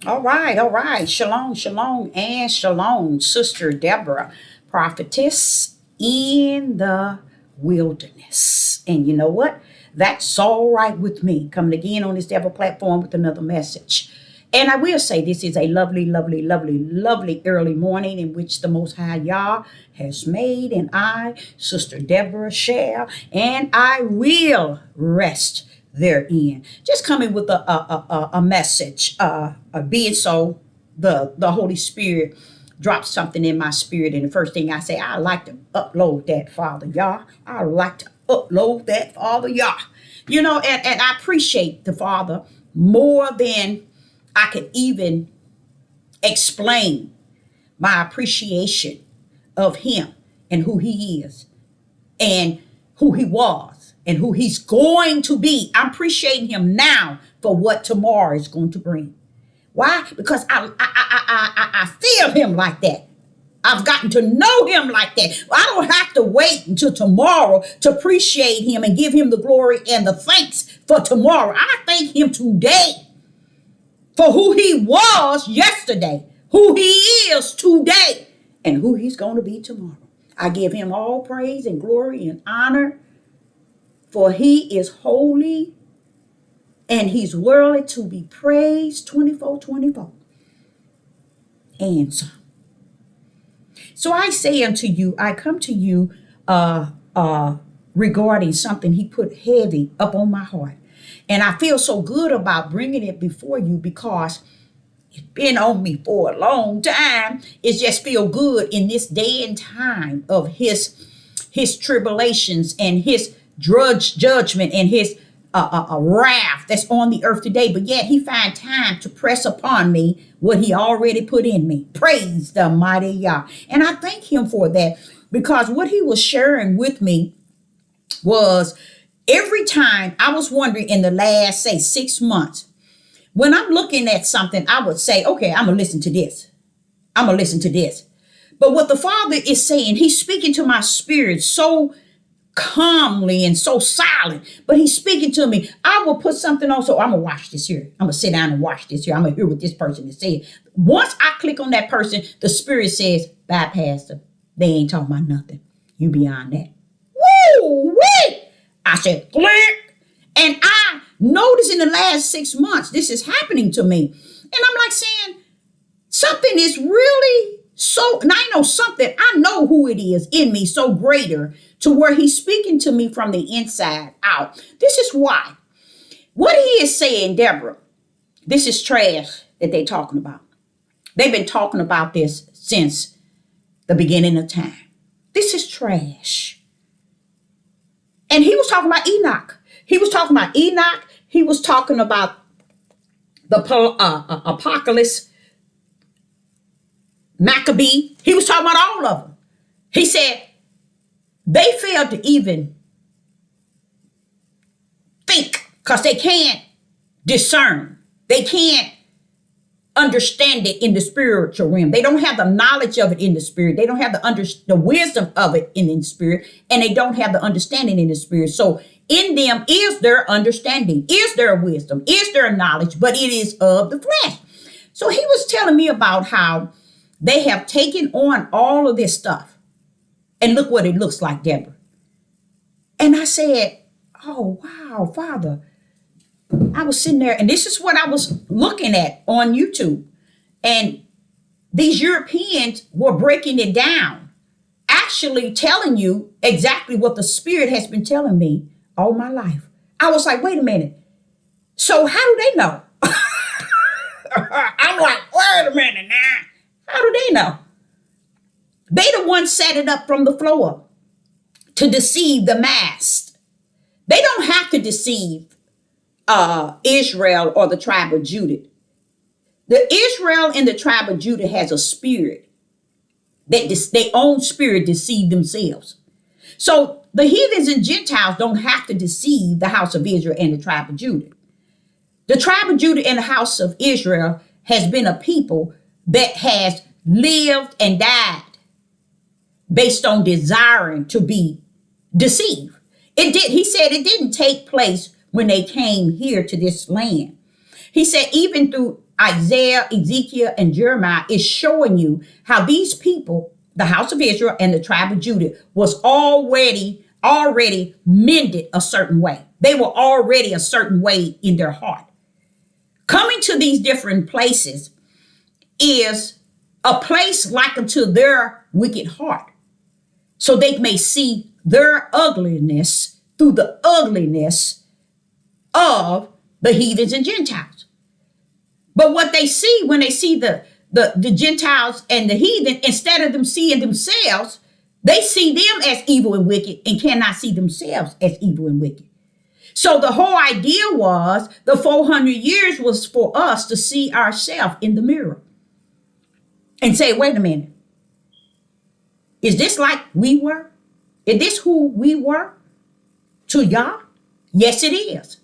All right, all right. Shalom, shalom, and shalom, Sister Deborah, prophetess in the wilderness. And you know what? That's all right with me. Coming again on this Deborah platform with another message. And I will say this is a lovely, lovely, lovely, lovely early morning in which the Most High Yah has made, and I, Sister Deborah, shall, and I will rest therein. Just coming with a message, being so the Holy Spirit dropped something in my spirit, and the first thing I say, I like to upload that, Father Yah. I like to upload that, Father Yah. And I appreciate the Father more than I could even explain my appreciation of him and who he is and who he was and who he's going to be. I'm appreciating him now for what tomorrow is going to bring. Why? Because I feel him like that. I've gotten to know him like that. I don't have to wait until tomorrow to appreciate him and give him the glory and the thanks for tomorrow. I thank him today for who he was yesterday, who he is today, and who he's going to be tomorrow. I give him all praise and glory and honor, for he is holy and he's worthy to be praised 24/24. And so I say unto you, I come to you regarding something he put heavy up on my heart. And I feel so good about bringing it before you because it's been on me for a long time. It just feel good in this day and time of his tribulations and his judgment and his wrath that's on the earth today. But yet he find time to press upon me what he already put in me. Praise the mighty Yah. And I thank him for that because what he was sharing with me was every time I was wondering in the last, say, 6 months, when I'm looking at something, I would say, okay, I'm going to listen to this. I'm going to listen to this. But what the Father is saying, he's speaking to my spirit so calmly and so silent, but he's speaking to me. I will put something on, so I'm going to watch this here. I'm going to sit down and watch this here. I'm going to hear what this person is saying. Once I click on that person, the spirit says, bypass them. They ain't talking about nothing. You beyond that. Woo! Wait! I said, click. And I noticed in the last 6 months, this is happening to me. And I'm like saying, something is really so, and I know something, I know who it is in me so greater to where he's speaking to me from the inside out. This is why. What he is saying, Deborah, this is trash that they're talking about. They've been talking about this since the beginning of time. This is trash. And he was talking about Enoch. He was talking about Enoch. He was talking about the apocalypse, Maccabee. He was talking about all of them. He said they failed to even think because they can't discern. They can't understand it in the spiritual realm. They don't have the knowledge of it in the spirit. They don't have the wisdom of it in the spirit, and they don't have the understanding in the spirit. So in them is their understanding, is their wisdom, is their knowledge, but it is of the flesh. So he was telling me about how they have taken on all of this stuff. And look what it looks like, Deborah. And I said, oh, wow, Father. I was sitting there, and this is what I was looking at on YouTube. And these Europeans were breaking it down, actually telling you exactly what the Spirit has been telling me all my life. I was like, wait a minute. So how do they know? I'm like, wait a minute now. How do they know? They the ones set it up from the floor to deceive the mass. They don't have to deceive Israel or the tribe of Judah. The Israel and the tribe of Judah has a spirit that their own spirit deceive themselves. So the heathens and Gentiles don't have to deceive the house of Israel and the tribe of Judah. The tribe of Judah and the house of Israel has been a people that has lived and died based on desiring to be deceived. He said it didn't take place when they came here to this land. He said even through Isaiah, Ezekiel, and Jeremiah is showing you how these people, the house of Israel and the tribe of Judah, was already mended a certain way. They were already a certain way in their heart. Coming to these different places is a place like unto their wicked heart, so they may see their ugliness through the ugliness of the heathens and Gentiles. But what they see when they see the Gentiles and the heathen, instead of them seeing themselves, they see them as evil and wicked and cannot see themselves as evil and wicked. So the whole idea was the 400 years was for us to see ourselves in the mirror and say, wait a minute, is this like we were? Is this who we were to Yah? Yes, it is.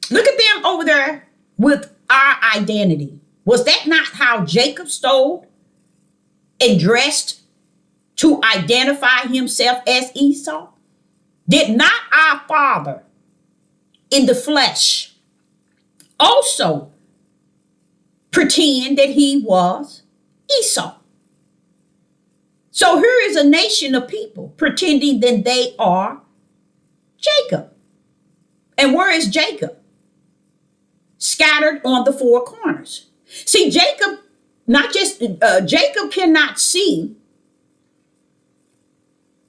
Look at them over there with our identity. Was that not how Jacob stole and dressed to identify himself as Esau? Did not our father in the flesh also pretend that he was Esau? So here is a nation of people pretending that they are Jacob. And where is Jacob? Scattered on the four corners. See, Jacob cannot see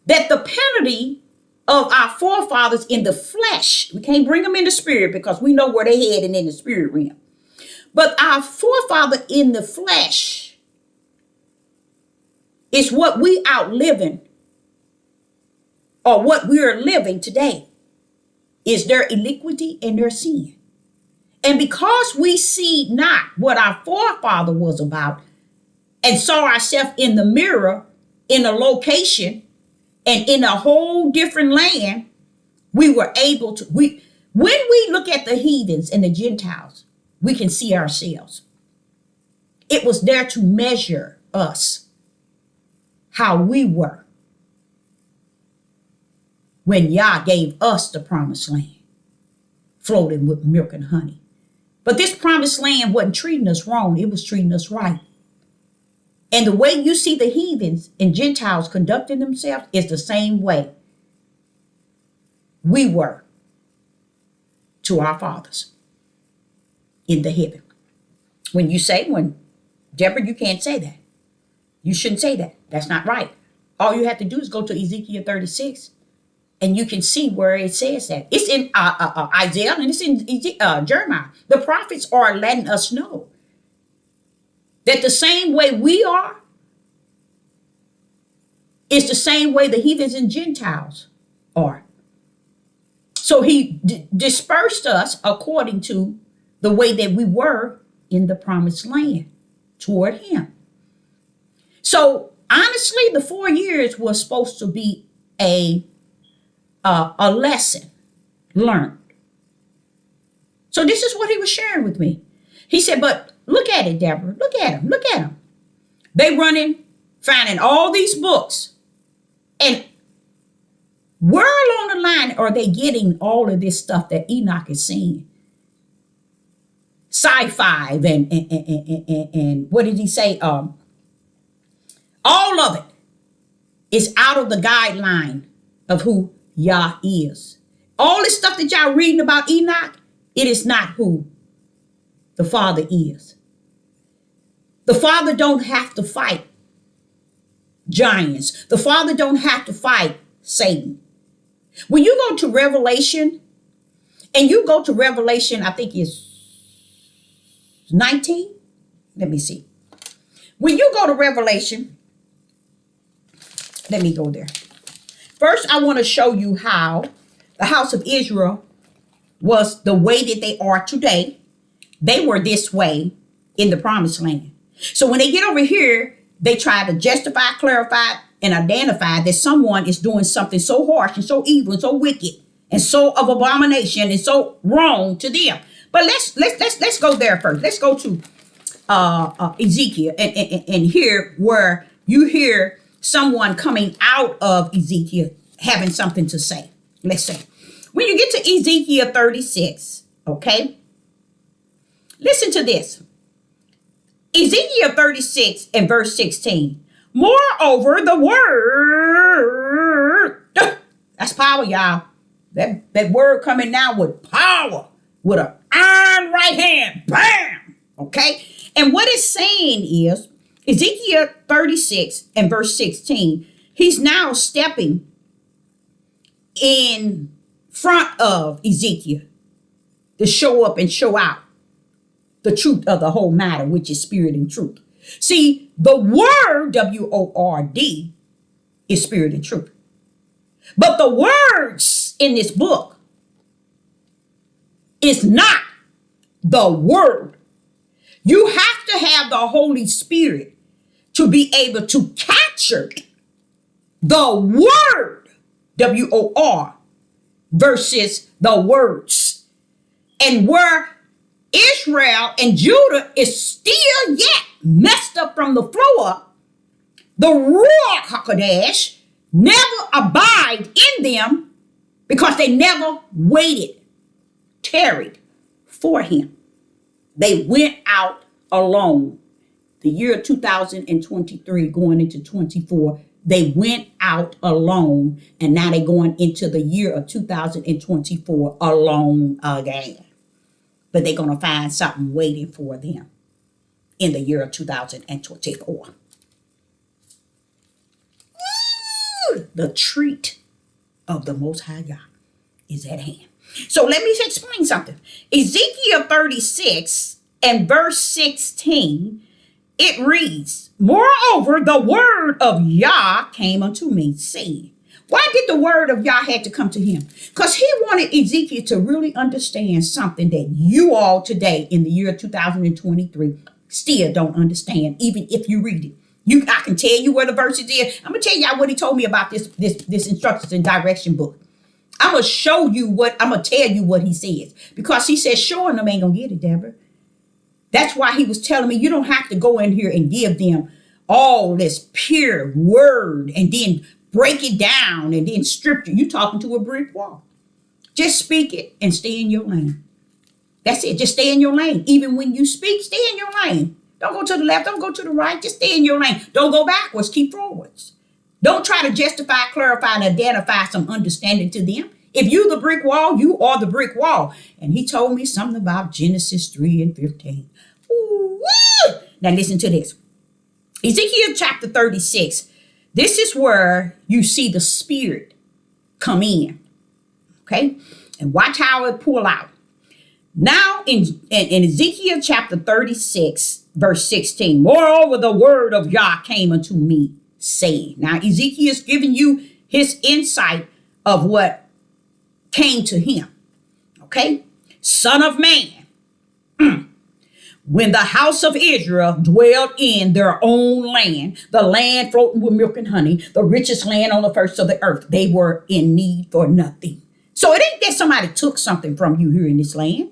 that the penalty of our forefathers in the flesh, we can't bring them in the spirit because we know where they heading in the spirit realm. But our forefather in the flesh is what we outliving, or what we are living today, is their iniquity and their sin. And because we see not what our forefather was about and saw ourselves in the mirror in a location and in a whole different land, we were able to, when we look at the heathens and the Gentiles, we can see ourselves. It was there to measure us, how we were when Yah gave us the promised land, floating with milk and honey. But this promised land wasn't treating us wrong. It was treating us right. And the way you see the heathens and Gentiles conducting themselves is the same way we were to our fathers in the heaven. When Deborah, you can't say that. You shouldn't say that. That's not right. All you have to do is go to Ezekiel 36. And you can see where it says that. It's in Isaiah and it's in Jeremiah. The prophets are letting us know that the same way we are is the same way the heathens and Gentiles are. So he dispersed us according to the way that we were in the promised land toward him. So honestly, the 4 years was supposed to be a lesson learned. So this is what he was sharing with me. He said, but look at it, Deborah. Look at them. They running, finding all these books. And where along the line are they getting all of this stuff that Enoch is seeing? Sci-fi and what did he say? All of it is out of the guideline of who Yah is. All this stuff that y'all reading about Enoch, it is not who the Father is. The Father don't have to fight giants. The Father don't have to fight Satan. When you go to Revelation, and you go to Revelation, I think it's 19. Let me see. When you go to Revelation, let me go there. First, I want to show you how the house of Israel was the way that they are today. They were this way in the promised land. So when they get over here, they try to justify, clarify, and identify that someone is doing something so harsh and so evil and so wicked and so of abomination and so wrong to them. But let's go there first. Let's go to Ezekiel and hear where you hear someone coming out of Ezekiel having something to say. Let's say, when you get to Ezekiel 36, okay, Listen to this. Ezekiel 36 and verse 16. Moreover, the word, that's power, y'all. That word coming now with power, with an iron right hand. Bam! Okay? And what it's saying is, Ezekiel 36 and verse 16, he's now stepping in front of Ezekiel to show up and show out the truth of the whole matter, which is spirit and truth. See, the word, W-O-R-D, is spirit and truth. But the words in this book is not the word. You have to have the Holy Spirit to be able to capture the word, W-O-R, versus the words. And where Israel and Judah is still yet messed up from the floor up, the Ruach HaKodesh never abide in them because they never waited, tarried for him. They went out alone. The year 2023 going into 24, they went out alone, and now they're going into the year of 2024 alone again. But they're going to find something waiting for them in the year of 2024. The treat of the Most High God is at hand. So let me explain something. Ezekiel 36 and verse 16, it reads, Moreover, the word of Yah came unto me, saying. Why did the word of Yah had to come to him? Because he wanted Ezekiel to really understand something that you all today in the year 2023 still don't understand, even if you read it. I can tell you where the verses is. I'm going to tell y'all what he told me about this instructions and direction book. I'm going to show you I'm going to tell you what he says. Because he says, showing them ain't going to get it, Deborah. That's why he was telling me you don't have to go in here and give them all this pure word and then break it down and then strip you. You talking to a brick wall. Just speak it and stay in your lane. That's it. Just stay in your lane. Even when you speak, stay in your lane. Don't go to the left. Don't go to the right. Just stay in your lane. Don't go backwards. Keep forwards. Don't try to justify, clarify, and identify some understanding to them. If you the brick wall, you are the brick wall. And he told me something about Genesis 3 and 15. Ooh, woo! Now listen to this. Ezekiel chapter 36. This is where you see the spirit come in. Okay? And watch how it pull out. Now in Ezekiel chapter 36, verse 16, Moreover, the word of Yah came unto me, saying. Now Ezekiel is giving you his insight of what came to him. Okay? Son of man, when the house of Israel dwelled in their own land, the land floating with milk and honey, the richest land on the face of the earth, they were in need for nothing. So it ain't that somebody took something from you here in this land.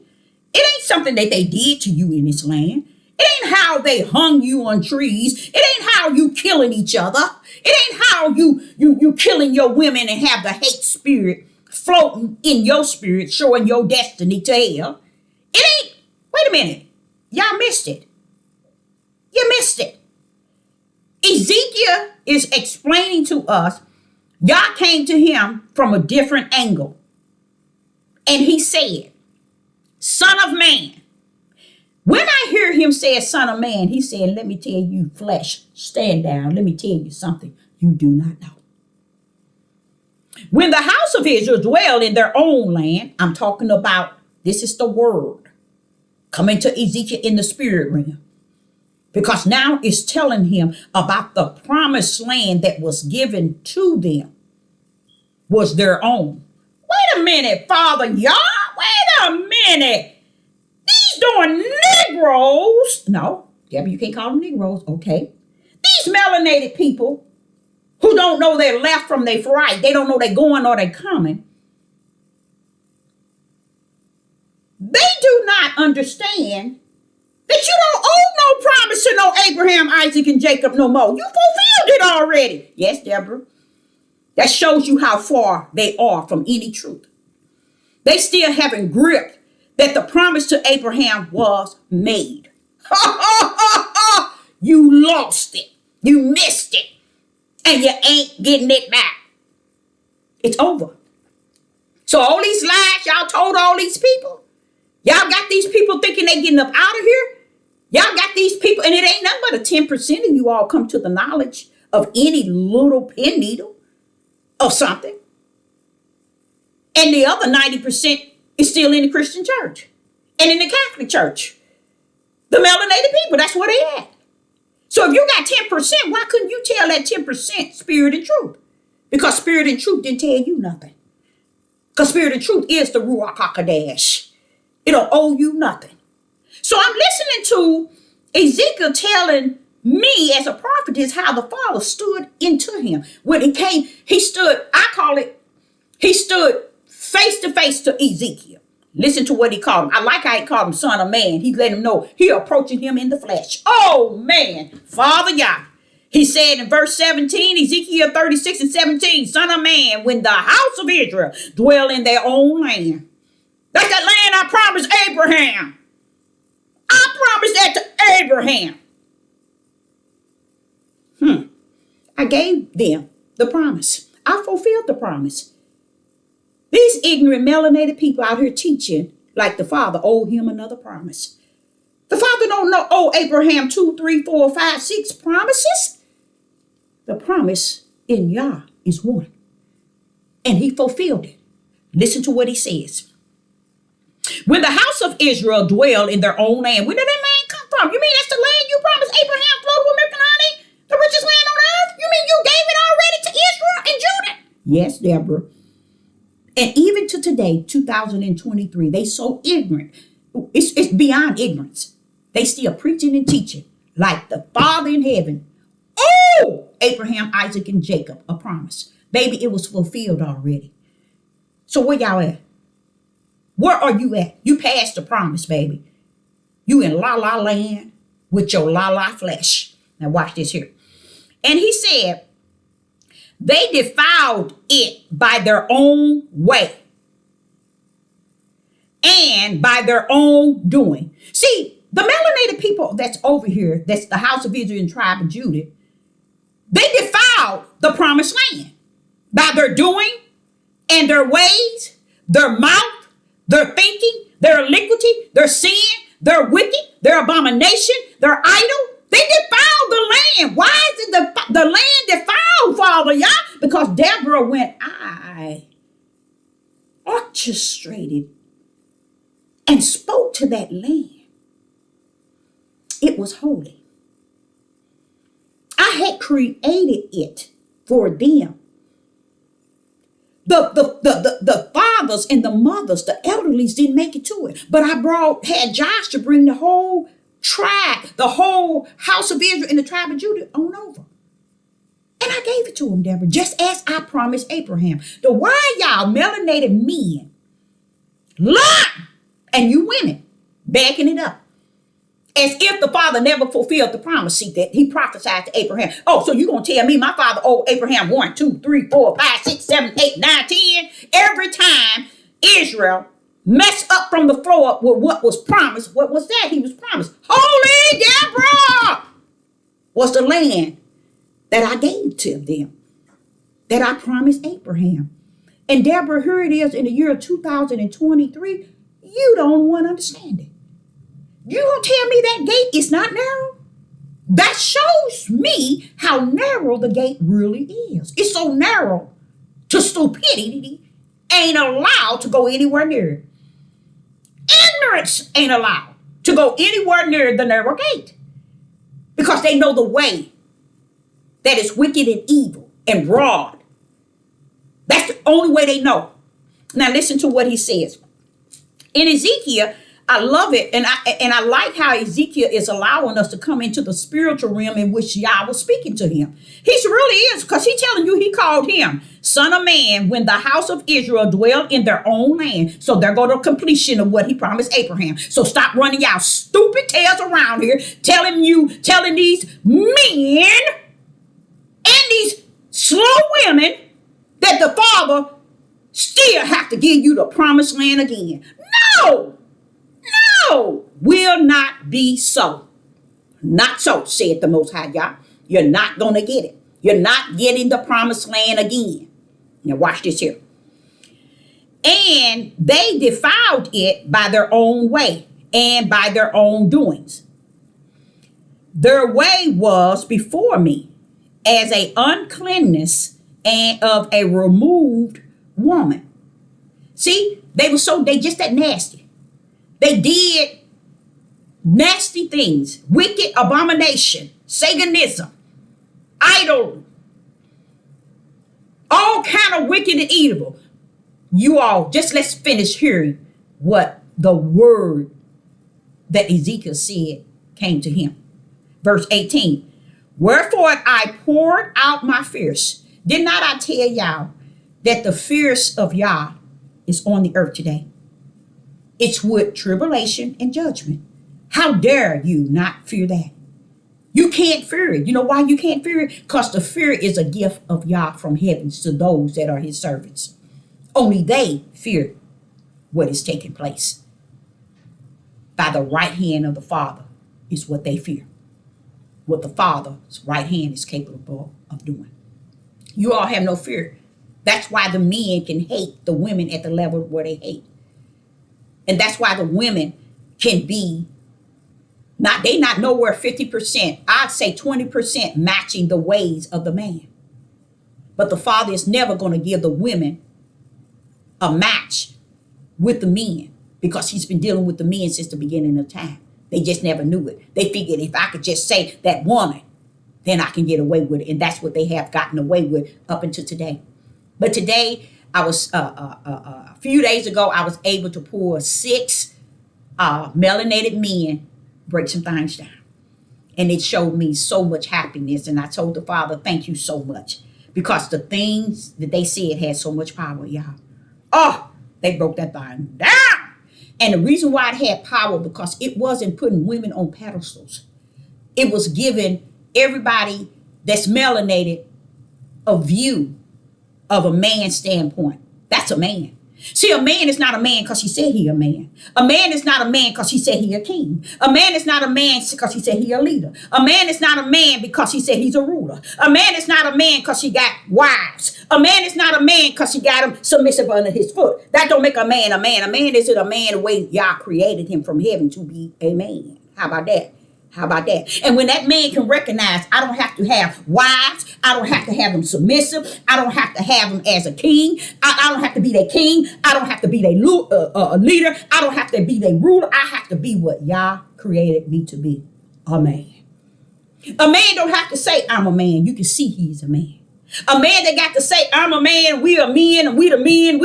It ain't something that they did to you in this land. It ain't how they hung you on trees. It ain't how you killing each other. It ain't how you killing your women and have the hate spirit floating in your spirit, showing your destiny to hell. It ain't, wait a minute. Y'all missed it. You missed it. Ezekiel is explaining to us, Yah came to him from a different angle. And he said, Son of man. When I hear him say son of man, he said, let me tell you, flesh, stand down. Let me tell you something you do not know. When the house of Israel dwelled in their own land, I'm talking about, this is the word coming to Ezekiel in the spirit realm. Because now it's telling him about the promised land that was given to them was their own. Wait a minute, Father, y'all. Wait a minute. These darn Negroes. No, Debbie, you can't call them Negroes. Okay. These melanated people who don't know their left from their right. They don't know they're going or they're coming. They do not understand that you don't owe no promise to no Abraham, Isaac, and Jacob no more. You fulfilled it already. Yes, Deborah. That shows you how far they are from any truth. They still haven't gripped that the promise to Abraham was made. You lost it. You missed it. And you ain't getting it back. It's over. So all these lies y'all told all these people, y'all got these people thinking they getting up out of here. Y'all got these people, and it ain't nothing but a 10% of you all come to the knowledge of any little pin needle of something. And the other 90% is still in the Christian church and in the Catholic church. The melanated people, that's where they at. So if you got 10%, why couldn't you tell that 10% spirit and truth? Because spirit and truth didn't tell you nothing. Because spirit and truth is the Ruach HaKodesh. It'll owe you nothing. So I'm listening to Ezekiel telling me as a prophetess how the Father stood into him. When he came, he stood face to face to Ezekiel. Listen to what he called him. I like how he called him son of man. He let him know he approaching him in the flesh. Oh man, Father Yah. He said in verse 17, Ezekiel 36 and 17, son of man, when the house of Israel dwell in their own land. That's that land I promised Abraham. I promised that to Abraham. I gave them the promise. I fulfilled the promise. These ignorant melanated people out here teaching like the Father owed him another promise. The Father don't know owe Abraham 2, 3, 4, 5, 6 promises. The promise in Yah is one. And he fulfilled it. Listen to what he says. When the house of Israel dwell in their own land, where did that land come from? You mean that's the land you promised Abraham flowed with milk and honey? The richest land on earth? You mean you gave it already to Israel and Judah? Yes, Deborah. And even to today, 2023, they so ignorant. It's beyond ignorance. They still preaching and teaching like the Father in heaven. Oh, Abraham, Isaac, and Jacob, a promise. Baby, it was fulfilled already. So where y'all at? Where are you at? You passed the promise, baby. You in la la land with your la la flesh. Now watch this here. And he said, they defiled it by their own way and by their own doing. See, the melanated people that's over here, that's the house of Israel and tribe of Judah, they defiled the promised land by their doing and their ways, their mouth, their thinking, their iniquity, their sin, their wicked, their abomination, their idol. They defiled the land. Why is it the land defiled, Father Yah? Because Deborah went, I orchestrated and spoke to that land. It was holy. I had created it for them. The fathers and the mothers, the elderlies didn't make it to it. But I had Josh to bring the whole tribe, the whole house of Israel and the tribe of Judah on over. And I gave it to him, Deborah, just as I promised Abraham. So why y'all melanated men lie, and you women backing it up? As if the Father never fulfilled the promise, see, that he prophesied to Abraham. Oh, so you going to tell me my father owed Abraham 1, 2, 3, 4, 5, 6, 7, 8, 9, 10? Every time Israel messed up from the floor up with what was promised, what was that? He was promised. Holy Deborah was the land that I gave to them, that I promised Abraham. And Deborah, here it is in the year 2023. You don't want to understand it. You gonna tell me that gate is not narrow? That shows me how narrow the gate really is. It's so narrow to stupidity ain't allowed to go anywhere near it. Ignorance ain't allowed to go anywhere near the narrow gate because they know the way that is wicked and evil and broad. That's the only way they know. Now listen to what he says. In Ezekiel, I love it, and I like how Ezekiel is allowing us to come into the spiritual realm in which Yah was speaking to him. He really is, because he's telling you he called him son of man when the house of Israel dwelled in their own land. So there go the completion of what he promised Abraham. So stop running y'all stupid tails around here telling these men and these slow women that the Father still have to give you the promised land again. No! No, will not be so. Not so, said the Most High Yah. You're not going to get it. You're not getting the promised land again. Now watch this here. And they defiled it by their own way and by their own doings. Their way was before me as a uncleanness and of a removed woman. See, they just that nasty. They did nasty things, wicked abomination, Satanism, idol, all kind of wicked and evil. You all, just let's finish hearing what the word that Ezekiel said came to him. Verse 18, wherefore I poured out my fierce. Did not I tell y'all that the fierce of Yah is on the earth today? It's with tribulation and judgment. How dare you not fear that? You can't fear it. You know why you can't fear it? Because the fear is a gift of Yah from heavens to those that are his servants. Only they fear what is taking place. By the right hand of the Father is what they fear. What the Father's right hand is capable of doing. You all have no fear. That's why the men can hate the women at the level where they hate. And that's why the women can be they not nowhere 50%. I'd say 20% matching the ways of the man. But the Father is never going to give the women a match with the men because he's been dealing with the men since the beginning of time. They just never knew it. They figured if I could just say that woman, then I can get away with it. And that's what they have gotten away with up until today. But today, I was a few days ago, I was able to pull 6 melanated men, break some things down. And it showed me so much happiness. And I told the Father, thank you so much. Because the things that they said had so much power, y'all. Oh, they broke that thing down. And the reason why it had power, because it wasn't putting women on pedestals. It was giving everybody that's melanated a view of a man's standpoint. That's a man. See, a man is not a man because he said he a man. A man is not a man because he said he a king. A man is not a man because he said he a leader. A man is not a man because he said he's a ruler. A man is not a man because he got wives. A man is not a man because he got him submissive under his foot. That don't make a man a man. A man isn't a man the way Yah created him from heaven to be a man. How about that? How about that? And when that man can recognize, I don't have to have wives. I don't have to have them submissive. I don't have to have them as a king. I don't have to be their king. I don't have to be their leader. I don't have to be their ruler. I have to be what Yah created me to be, a man. A man don't have to say, I'm a man. You can see he's a man. A man that got to say, I'm a man, we are men, we the leader,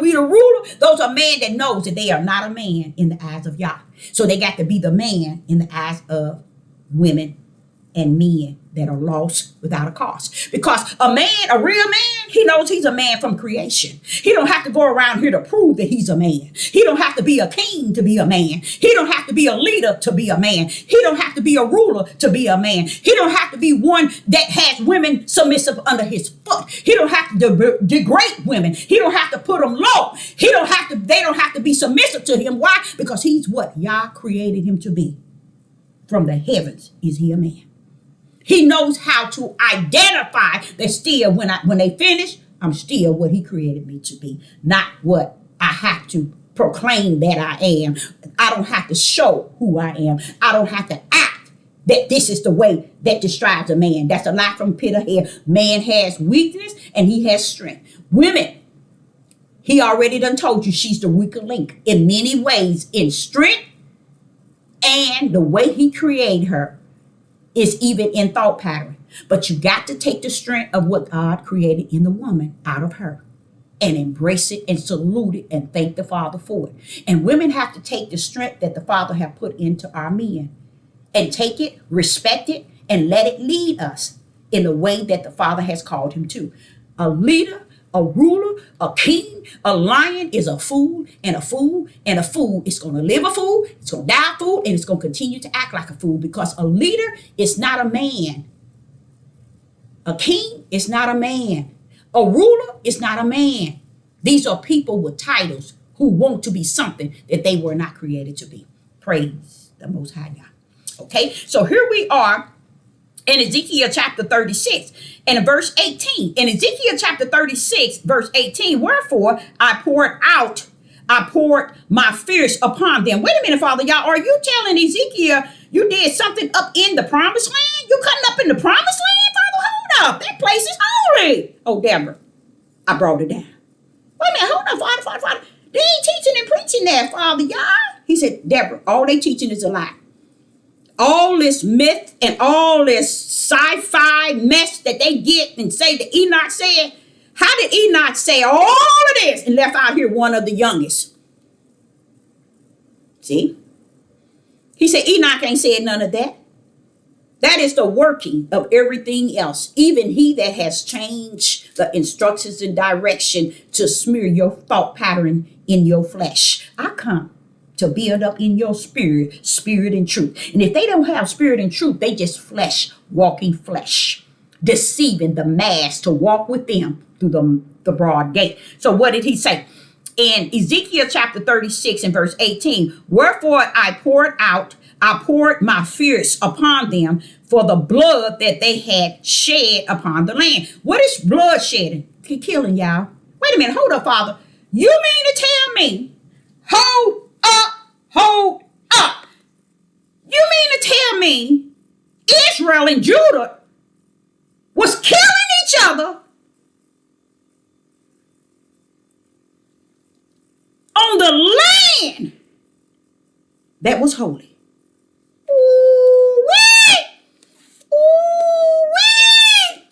we the ruler. Those are men that knows that they are not a man in the eyes of Yah. So they got to be the man in the eyes of women and men that are lost without a cause. Because a man, a real man, he knows he's a man from creation. He don't have to go around here to prove that he's a man. He don't have to be a king to be a man. He don't have to be a leader to be a man. He don't have to be a ruler to be a man. He don't have to be one that has women submissive under his foot. He don't have to degrade women. He don't have to put them low. They don't have to be submissive to him. Why? Because he's what Yah created him to be. From the heavens is he a man. He knows how to identify that still when they finish, I'm still what he created me to be, not what I have to proclaim that I am. I don't have to show who I am. I don't have to act that this is the way that describes a man. That's a lie from pit of hell. Man has weakness and he has strength. Women, he already done told you she's the weaker link in many ways in strength and the way he created her. Is even in thought pattern. But you got to take the strength of what God created in the woman out of her and embrace it and salute it and thank the Father for it. And women have to take the strength that the Father have put into our men and take it, respect it, and let it lead us in the way that the Father has called him to. A leader, a ruler, a king, a lion is a fool, and a fool is going to live a fool, it's going to die a fool, and it's going to continue to act like a fool because a leader is not a man. A king is not a man. A ruler is not a man. These are people with titles who want to be something that they were not created to be. Praise the Most High God. Okay, so here we are in Ezekiel chapter 36 and in verse 18. In Ezekiel chapter 36, verse 18, wherefore I poured my fierce upon them. Wait a minute, Father, y'all. Are you telling Ezekiel you did something up in the promised land? You cutting up in the promised land, Father? Hold up. That place is holy. Oh, Deborah, I brought it down. Wait a minute, hold up, Father. They ain't teaching and preaching that, Father, y'all. He said, Deborah, all they teaching is a lie. All this myth and all this sci-fi mess that they get and say that Enoch said. How did Enoch say all of this and left out here one of the youngest? See? He said Enoch ain't said none of that. That is the working of everything else. Even he that has changed the instructions and direction to smear your thought pattern in your flesh. I come to build up in your spirit and truth. And if they don't have spirit and truth, they just flesh, walking flesh, deceiving the mass to walk with them through the broad gate. So what did he say? In Ezekiel chapter 36 and verse 18, wherefore I poured my fierce upon them for the blood that they had shed upon the land. What is blood shedding? Killing, y'all. Wait a minute, hold up, Father. You mean to tell me, hold up. You mean to tell me Israel and Judah was killing each other on the land that was holy? Ooh-wee! Ooh-wee!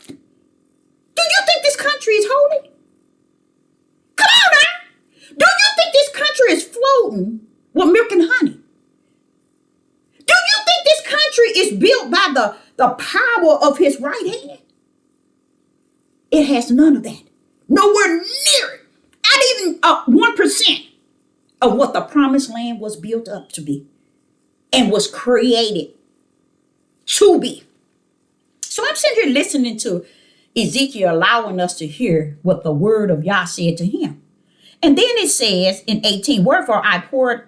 Do you think this country is holy? Come on now. Do you think this country is floating with milk and honey? Do you think this country is built by the power of his right hand? It has none of that. Nowhere near it. Not even 1% of what the promised land was built up to be and was created to be. So I'm sitting here listening to Ezekiel, allowing us to hear what the word of Yah said to him. And then it says in 18, wherefore I poured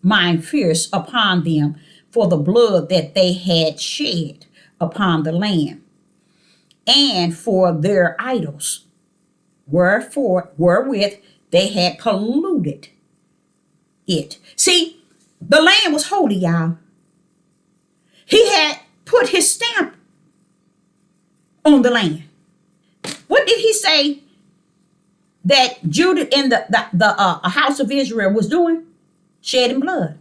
mine fierce upon them for the blood that they had shed upon the land, and for their idols, wherewith they had polluted it. See, the land was holy, y'all. He had put his stamp on the land. What did he say that Judah and the house of Israel was doing? Shedding blood.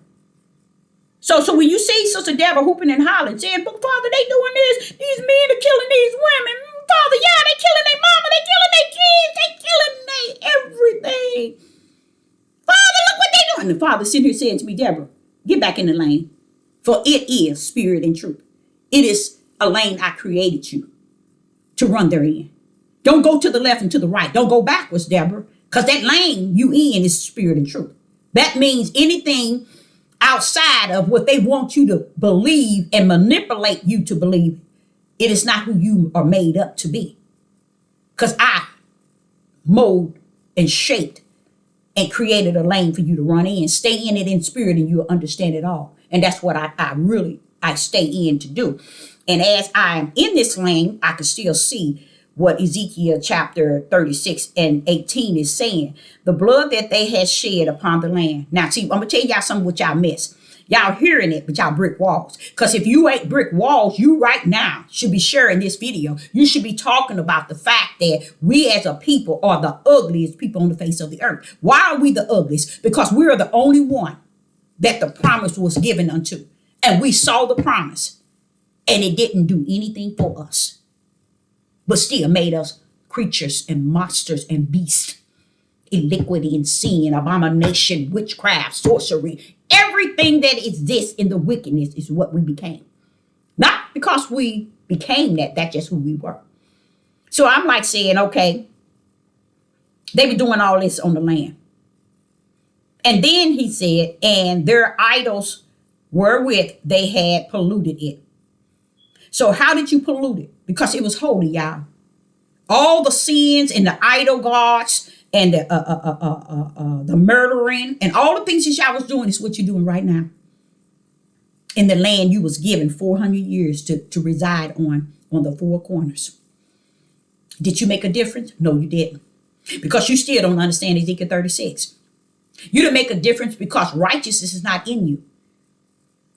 So when you see Sister Deborah hooping and hollering, saying, but Father, they doing this. These men are killing these women. Father, yeah, they killing their mama. They killing their kids. They killing their everything. Father, look what they doing. And the Father sitting here saying to me, Deborah, get back in the lane. For it is spirit and truth. It is a lane I created you to run therein. Don't go to the left and to the right. Don't go backwards, Deborah, because that lane you in is spirit and truth. That means anything outside of what they want you to believe and manipulate you to believe, it is not who you are made up to be. Because I mold and shaped and created a lane for you to run in. Stay in it in spirit and you'll understand it all. And that's what I stay in to do. And as I'm in this lane, I can still see what Ezekiel chapter 36 and 18 is saying. The blood that they had shed upon the land. Now, see, I'm going to tell y'all something what y'all miss. Y'all hearing it, but y'all brick walls. Because if you ain't brick walls, you right now should be sharing this video. You should be talking about the fact that we as a people are the ugliest people on the face of the earth. Why are we the ugliest? Because we're the only one that the promise was given unto. And we saw the promise. And it didn't do anything for us. But still made us creatures and monsters and beasts. Iniquity and sin, abomination, witchcraft, sorcery. Everything that exists in the wickedness is what we became. Not because we became that. That's just who we were. So I'm like saying, okay, they were doing all this on the land. And then he said, and their idols wherewith they had polluted it. So how did you pollute it? Because it was holy, y'all. All the sins and the idol gods and the murdering and all the things that y'all was doing is what you're doing right now in the land you was given 400 years to reside on the four corners. Did you make a difference? No, you didn't. Because you still don't understand Ezekiel 36. You didn't make a difference because righteousness is not in you.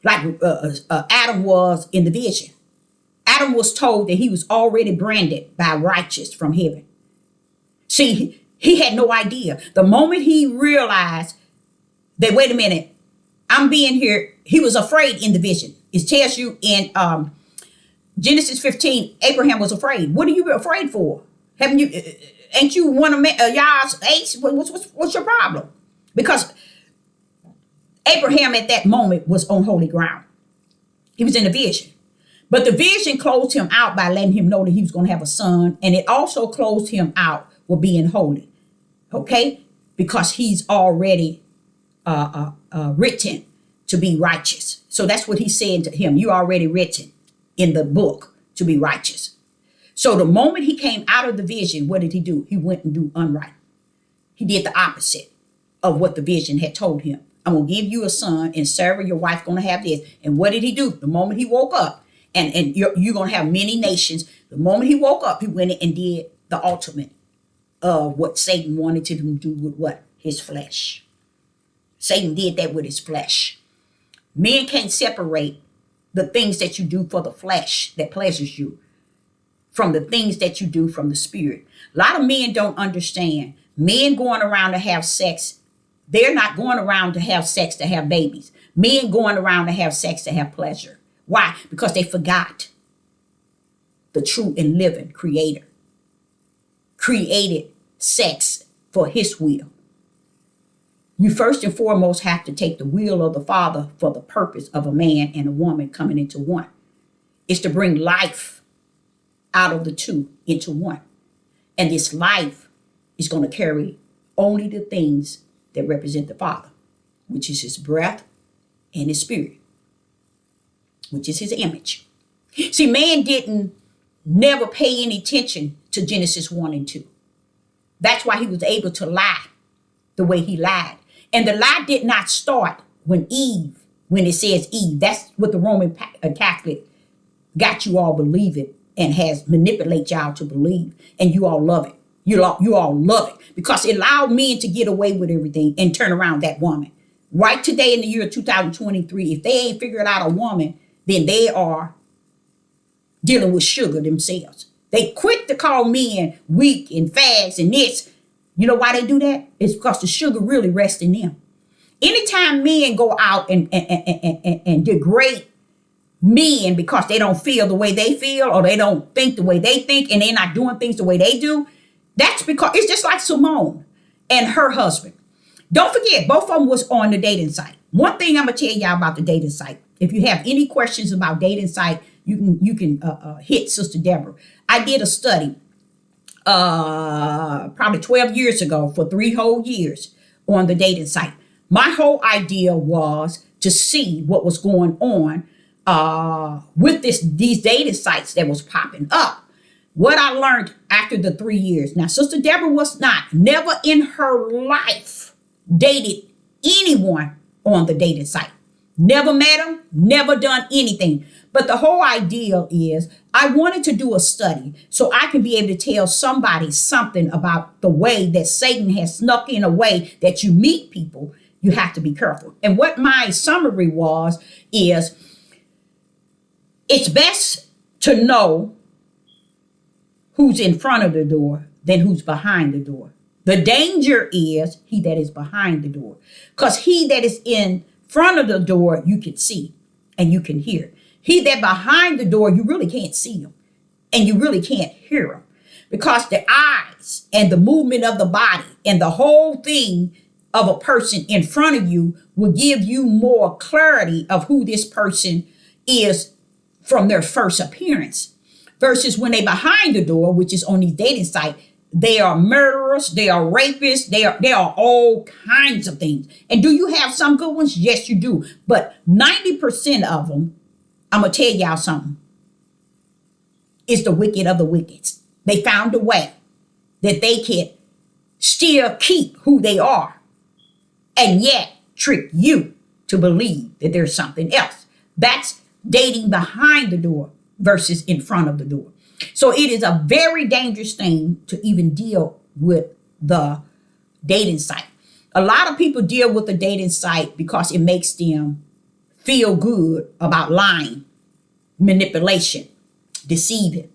Like Adam was in the vision. Adam was told that he was already branded by righteous from heaven. See, he had no idea. The moment he realized that, wait a minute, I'm being here, he was afraid in the vision. It tells you in Genesis 15, Abraham was afraid. What are you afraid for? Haven't you? Ain't you one of y'all's ace? What's your problem? Because Abraham at that moment was on holy ground. He was in the vision. But the vision closed him out by letting him know that he was going to have a son. And it also closed him out with being holy. Okay? Because he's already written to be righteous. So that's what he said to him. You already written in the book to be righteous. So the moment he came out of the vision, what did he do? He went and do unright. He did the opposite of what the vision had told him. I'm going to give you a son, and Sarah, your wife, going to have this. And what did he do? The moment he woke up, and you're going to have many nations. The moment he woke up, he went and did the ultimate of what Satan wanted him to do with what? His flesh. Satan did that with his flesh. Men can't separate the things that you do for the flesh that pleasures you from the things that you do from the spirit. A lot of men don't understand. Men going around to have sex, they're not going around to have sex to have babies. Men going around to have sex to have pleasure. Why? Because they forgot the true and living creator created sex for his will. You first and foremost have to take the will of the Father for the purpose of a man and a woman coming into one. It's to bring life out of the two into one. And this life is going to carry only the things that represent the Father, which is his breath and his spirit, which is his image. See, man didn't never pay any attention to Genesis 1 and 2. That's why he was able to lie the way he lied. And the lie did not start when it says Eve. That's what the Roman Catholic got you all believing and has manipulated y'all to believe. And you all love it. You all love it because it allowed men to get away with everything and turn around that woman. Right today in the year 2023, if they ain't figured out a woman, then they are dealing with sugar themselves. They quit to call men weak and fags and this. You know why they do that? It's because the sugar really rests in them. Anytime men go out and degrade men because they don't feel the way they feel or they don't think the way they think and they're not doing things the way they do, that's because it's just like Simone and her husband. Don't forget, both of them was on the dating site. One thing I'm going to tell y'all about the dating site. If you have any questions about dating site, you can hit Sister Deborah. I did a study probably 12 years ago for 3 whole years on the dating site. My whole idea was to see what was going on with these dating sites that was popping up. What I learned after the 3 years. Now, Sister Deborah was never in her life dated anyone on the dating site. Never met them, never done anything. But the whole idea is I wanted to do a study so I can be able to tell somebody something about the way that Satan has snuck in a way that you meet people. You have to be careful. And what my summary is it's best to know who's in front of the door than who's behind the door. The danger is he that is behind the door. Because he that is in front of the door, you can see and you can hear. He that behind the door, you really can't see him and you really can't hear him. Because the eyes and the movement of the body and the whole thing of a person in front of you will give you more clarity of who this person is from their first appearance. Versus when they behind the door, which is on these dating sites, they are murderers, they are rapists, they are all kinds of things. And do you have some good ones? Yes, you do. But 90% of them, I'm going to tell y'all something, is the wicked of the wicked. They found a way that they can still keep who they are and yet trick you to believe that there's something else. That's dating behind the door versus in front of the door. So it is a very dangerous thing to even deal with the dating site. A lot of people deal with the dating site because it makes them feel good about lying, manipulation, deceiving,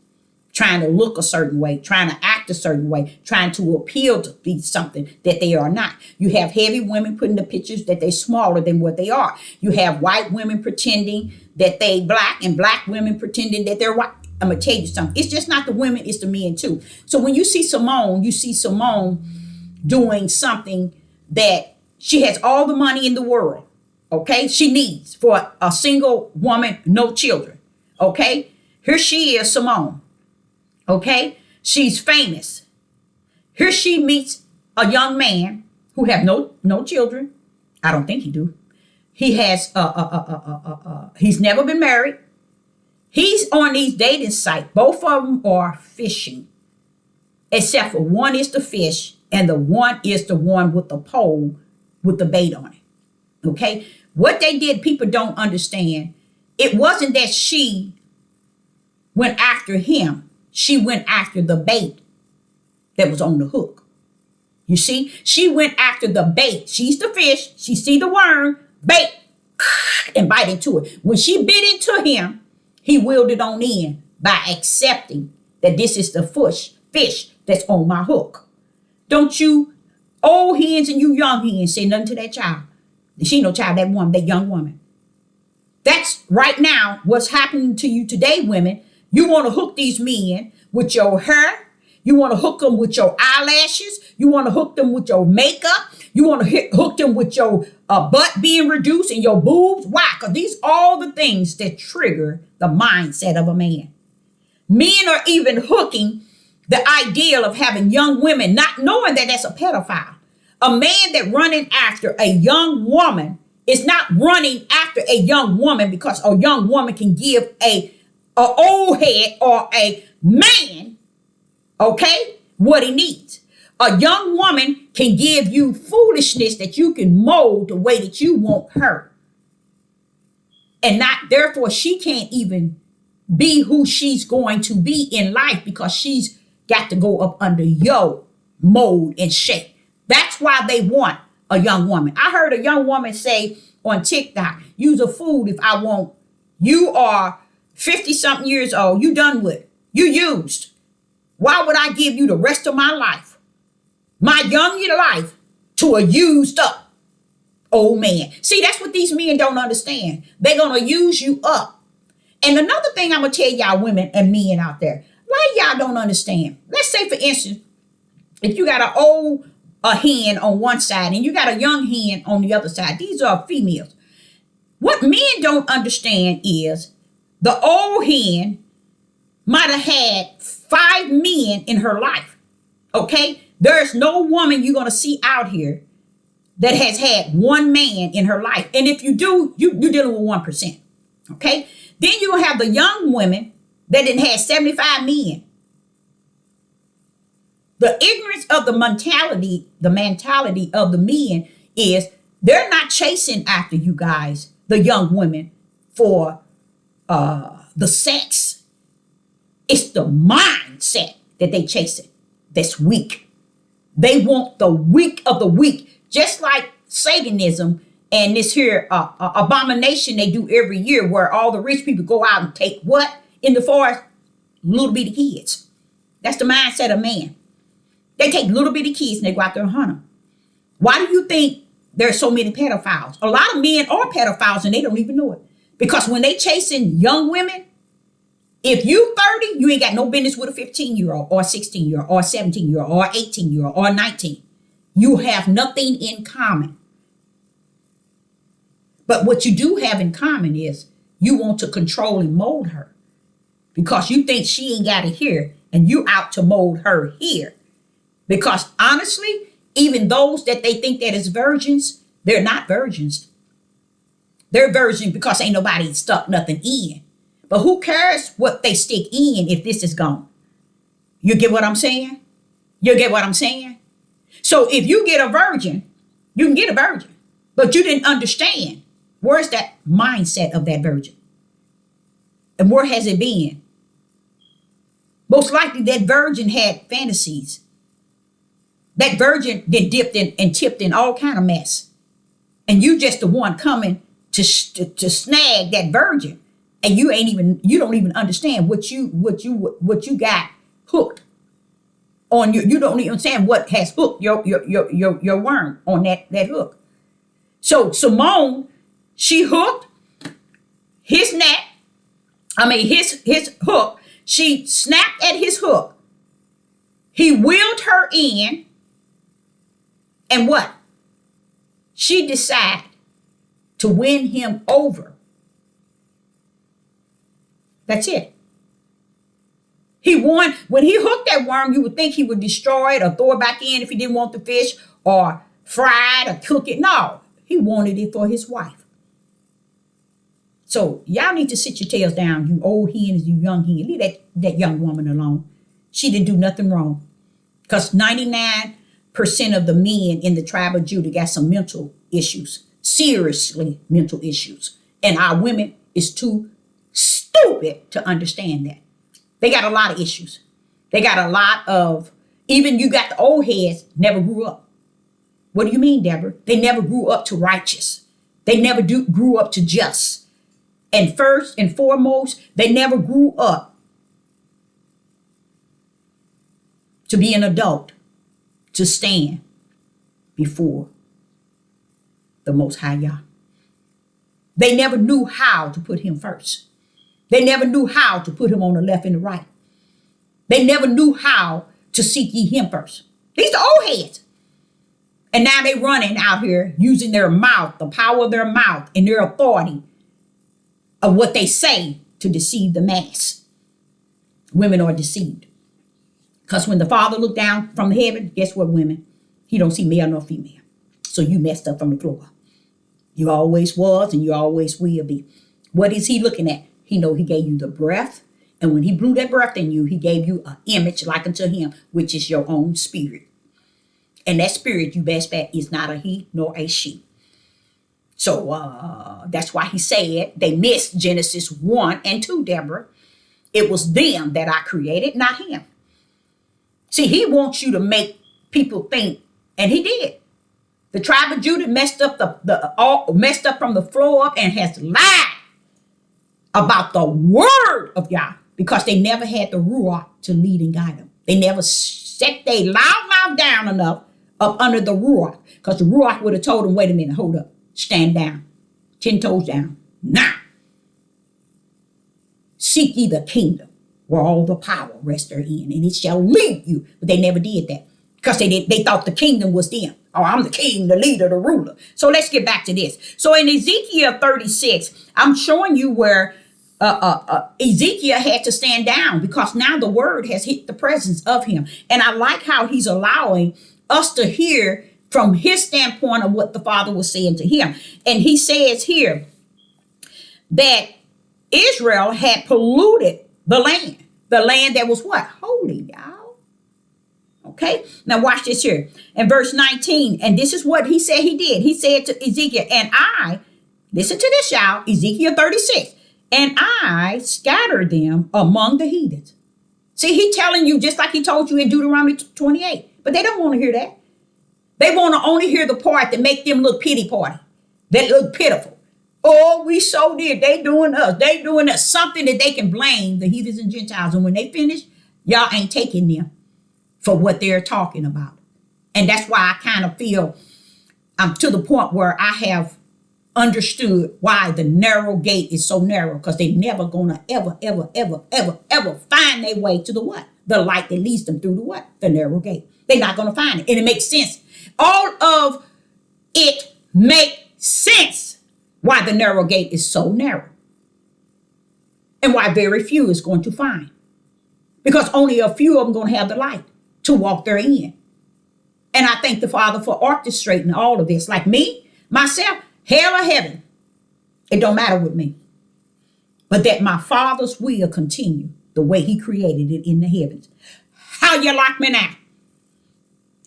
trying to look a certain way, trying to act a certain way, trying to appeal to be something that they are not. You have heavy women putting the pictures that they're smaller than what they are. You have white women pretending that they black and black women pretending that they're white. I'm going to tell you something. It's just not the women, it's the men too. So when you see Simone doing something that she has all the money in the world, okay? She needs for a single woman, no children, okay? Here she is, Simone, okay? She's famous. Here she meets a young man who have no children. I don't think he do. He has, he's never been married. He's on these dating sites. Both of them are fishing, except for one is the fish and the one is the one with the pole with the bait on it. Okay? What they did, people don't understand. It wasn't that she went after him. She went after the bait that was on the hook. You see? She went after the bait. She's the fish. She see the worm, bait, and bite into it. When she bit into him, he wheeled it on in by accepting that this is the fish that's on my hook. Don't you old hens and you young hens say nothing to that child. She ain't no child, that woman, that young woman. That's right now what's happening to you today, women. You want to hook these men with your hair. You want to hook them with your eyelashes. You want to hook them with your makeup. You want to hook them with your butt being reduced and your boobs. Why? Because these are all the things that trigger the mindset of a man. Men are even hooking the ideal of having young women, not knowing that that's a pedophile. A man that running after a young woman is not running after a young woman because a young woman can give a old head or a man, okay, what he needs. A young woman can give you foolishness that you can mold the way that you want her. And not, therefore, she can't even be who she's going to be in life because she's got to go up under your mold and shape. That's why they want a young woman. I heard a young woman say on TikTok, use a fool if I want. You are 50-something years old. You done with. You used. Why would I give you the rest of my life, my young life, to a used up old man? See, that's what these men don't understand. They're going to use you up. And another thing I'm going to tell y'all women and men out there, why y'all don't understand? Let's say, for instance, if you got an old hen on one side and you got a young hen on the other side, these are females. What men don't understand is the old hen might have had 5 men in her life, okay? There's no woman you're going to see out here that has had one man in her life. And if you do, you're dealing with 1%, okay? Then you have the young women that didn't have 75 men. The ignorance of the mentality of the men is they're not chasing after you guys, the young women, for the sex. It's the mindset that they chasing that's weak. They want the weak of the weak, just like Satanism and this here abomination they do every year where all the rich people go out and take what in the forest? Little bitty kids. That's the mindset of man. They take little bitty kids and they go out there and hunt them. Why do you think there are so many pedophiles? A lot of men are pedophiles and they don't even know it. Because when they chasing young women, if you 30, you ain't got no business with a 15-year-old or a 16-year-old or a 17-year-old or 18-year-old or 19. You have nothing in common. But what you do have in common is you want to control and mold her because you think she ain't got it here and you out to mold her here. Because honestly, even those that they think that is virgins, they're not virgins. They're virgins because ain't nobody stuck nothing in. But who cares what they stick in if this is gone? You get what I'm saying? You get what I'm saying? So if you get a virgin, you can get a virgin, but you didn't understand where's that mindset of that virgin and where has it been. Most likely that virgin had fantasies. That virgin then dipped in and tipped in all kind of mess. And you just the one coming to snag that virgin. And you don't even understand what you got hooked on. You don't even understand what has hooked your worm on that hook. So Simone, she hooked his neck. His hook. She snapped at his hook. He wheeled her in. And what? She decided to win him over. That's it. He won. When he hooked that worm, you would think he would destroy it or throw it back in if he didn't want the fish or fry it or cook it. No, he wanted it for his wife. So y'all need to sit your tails down, you old hens, you young hens. Leave that young woman alone. She didn't do nothing wrong. Because 99% of the men in the tribe of Judah got some mental issues, seriously mental issues. And our women is too stupid to understand that. They got a lot of issues. They got a lot of, even you got the old heads never grew up. What do you mean, Deborah? They never grew up to righteous. They never grew up to just. And first and foremost, they never grew up to be an adult, to stand before the Most High Yah. They never knew how to put him first. They never knew how to put him on the left and the right. They never knew how to seek ye him first. These are old heads. And now they running out here using their mouth, the power of their mouth and their authority of what they say to deceive the mass. Women are deceived. Because when the Father looked down from heaven, guess what, women? He don't see male nor female. So you messed up from the floor. You always was and you always will be. What is he looking at? He know he gave you the breath. And when he blew that breath in you, he gave you an image like unto him, which is your own spirit. And that spirit, you best bet, is not a he nor a she. So that's why he said they missed Genesis 1 and 2, Deborah. It was them that I created, not him. See, he wants you to make people think, and he did. The tribe of Judah messed up messed up from the floor up and has lied about the word of Yah because they never had the Ruach to lead and guide them. They never set their loud mouth down enough up under the Ruach because the Ruach would have told them, wait a minute, hold up, stand down, 10 toes down. Now, seek ye the kingdom where all the power rests therein, and it shall lead you. But they never did that because they thought the kingdom was them. Oh, I'm the king, the leader, the ruler. So let's get back to this. So in Ezekiel 36, I'm showing you where Ezekiel had to stand down because now the word has hit the presence of him. And I like how he's allowing us to hear from his standpoint of what the Father was saying to him. And he says here that Israel had polluted the land that was what? Holy, y'all. Okay, now watch this here. In verse 19, and this is what he said he did. He said to Ezekiel, and I, listen to this, y'all, Ezekiel 36, and I scattered them among the heathens. See, he telling you just like he told you in Deuteronomy 28, but they don't want to hear that. They want to only hear the part that make them look pity party, that look pitiful. Oh, we so did. They doing us. They doing us. Something that they can blame the heathens and Gentiles. And when they finish, y'all ain't taking them for what they're talking about. And that's why I kind of feel I'm to the point where I have understood why the narrow gate is so narrow, because they never gonna ever find their way to the what? The light that leads them through the what? The narrow gate. They're not gonna find it. And it makes sense. All of it makes sense why the narrow gate is so narrow. And why very few is going to find. Because only a few of them going to have the light to walk therein. And I thank the Father for orchestrating all of this. Like me, myself, hell or heaven, it don't matter with me. But that my Father's will continue the way he created it in the heavens. How you like me now?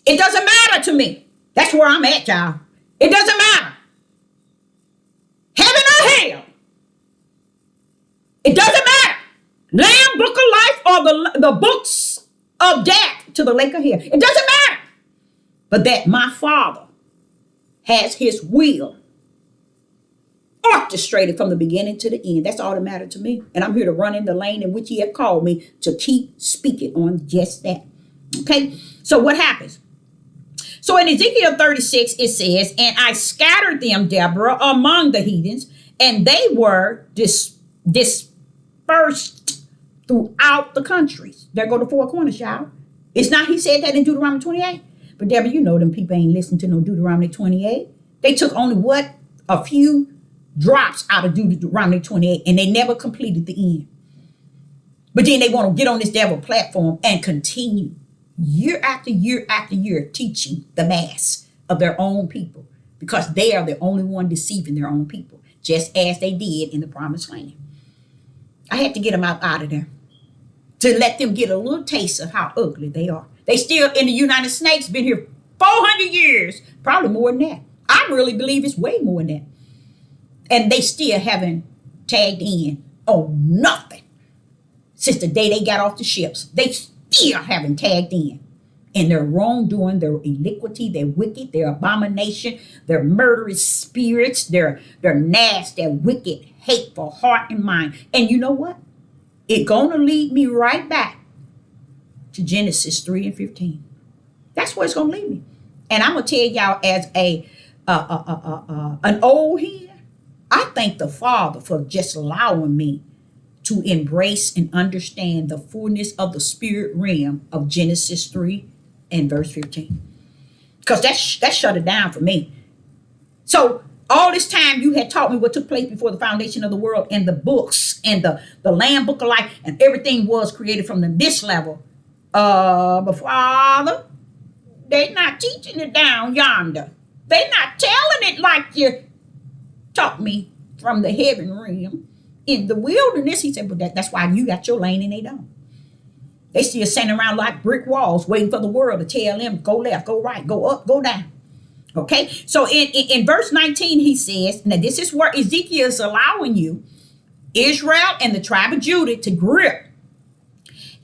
It doesn't matter to me. That's where I'm at, y'all. It doesn't matter. Heaven or hell. It doesn't matter. Lamb, book of life, or the books of death to the lake of hell. It doesn't matter. But that my Father has his will orchestrated from the beginning to the end. That's all that matters to me. And I'm here to run in the lane in which he has called me to keep speaking on just that. Okay? So what happens? So in Ezekiel 36, it says, and I scattered them, Deborah, among the heathens, and they were dispersed throughout the countries. There go the four corners, y'all. It's not, he said that in Deuteronomy 28. But Deborah, you know them people ain't listening to no Deuteronomy 28. They took only what? A few drops out of Deuteronomy 28, and they never completed the end. But then they want to get on this devil platform and continue year after year after year teaching the mass of their own people, because they are the only one deceiving their own people, just as they did in the promised land. I had to get them out of there to let them get a little taste of how ugly they are. They still in the United States, been here 400 years, probably more than that. I really believe it's way more than that. And they still haven't tagged in on nothing since the day they got off the ships. They still haven't tagged in their wrongdoing, their iniquity, their wicked, their abomination, their murderous spirits, their nasty, wicked, hateful heart and mind. And you know what? It's gonna lead me right back to Genesis 3 and 15. That's where it's gonna lead me. And I'm gonna tell y'all, as an old hen, I thank the Father for just allowing me to embrace and understand the fullness of the spirit realm of Genesis 3 and verse 15. Because that shut it down for me. So all this time you had taught me what took place before the foundation of the world, and the books and the Lamb Book of Life, and everything was created from this level. But Father, they're not teaching it down yonder. They're not telling it like you taught me from the heaven realm in the wilderness. He said, but that's why you got your lane and they don't. They still standing around like brick walls waiting for the world to tell them, go left, go right, go up, go down. Okay, so in verse 19, he says, now this is where Ezekiel is allowing you, Israel and the tribe of Judah, to grip.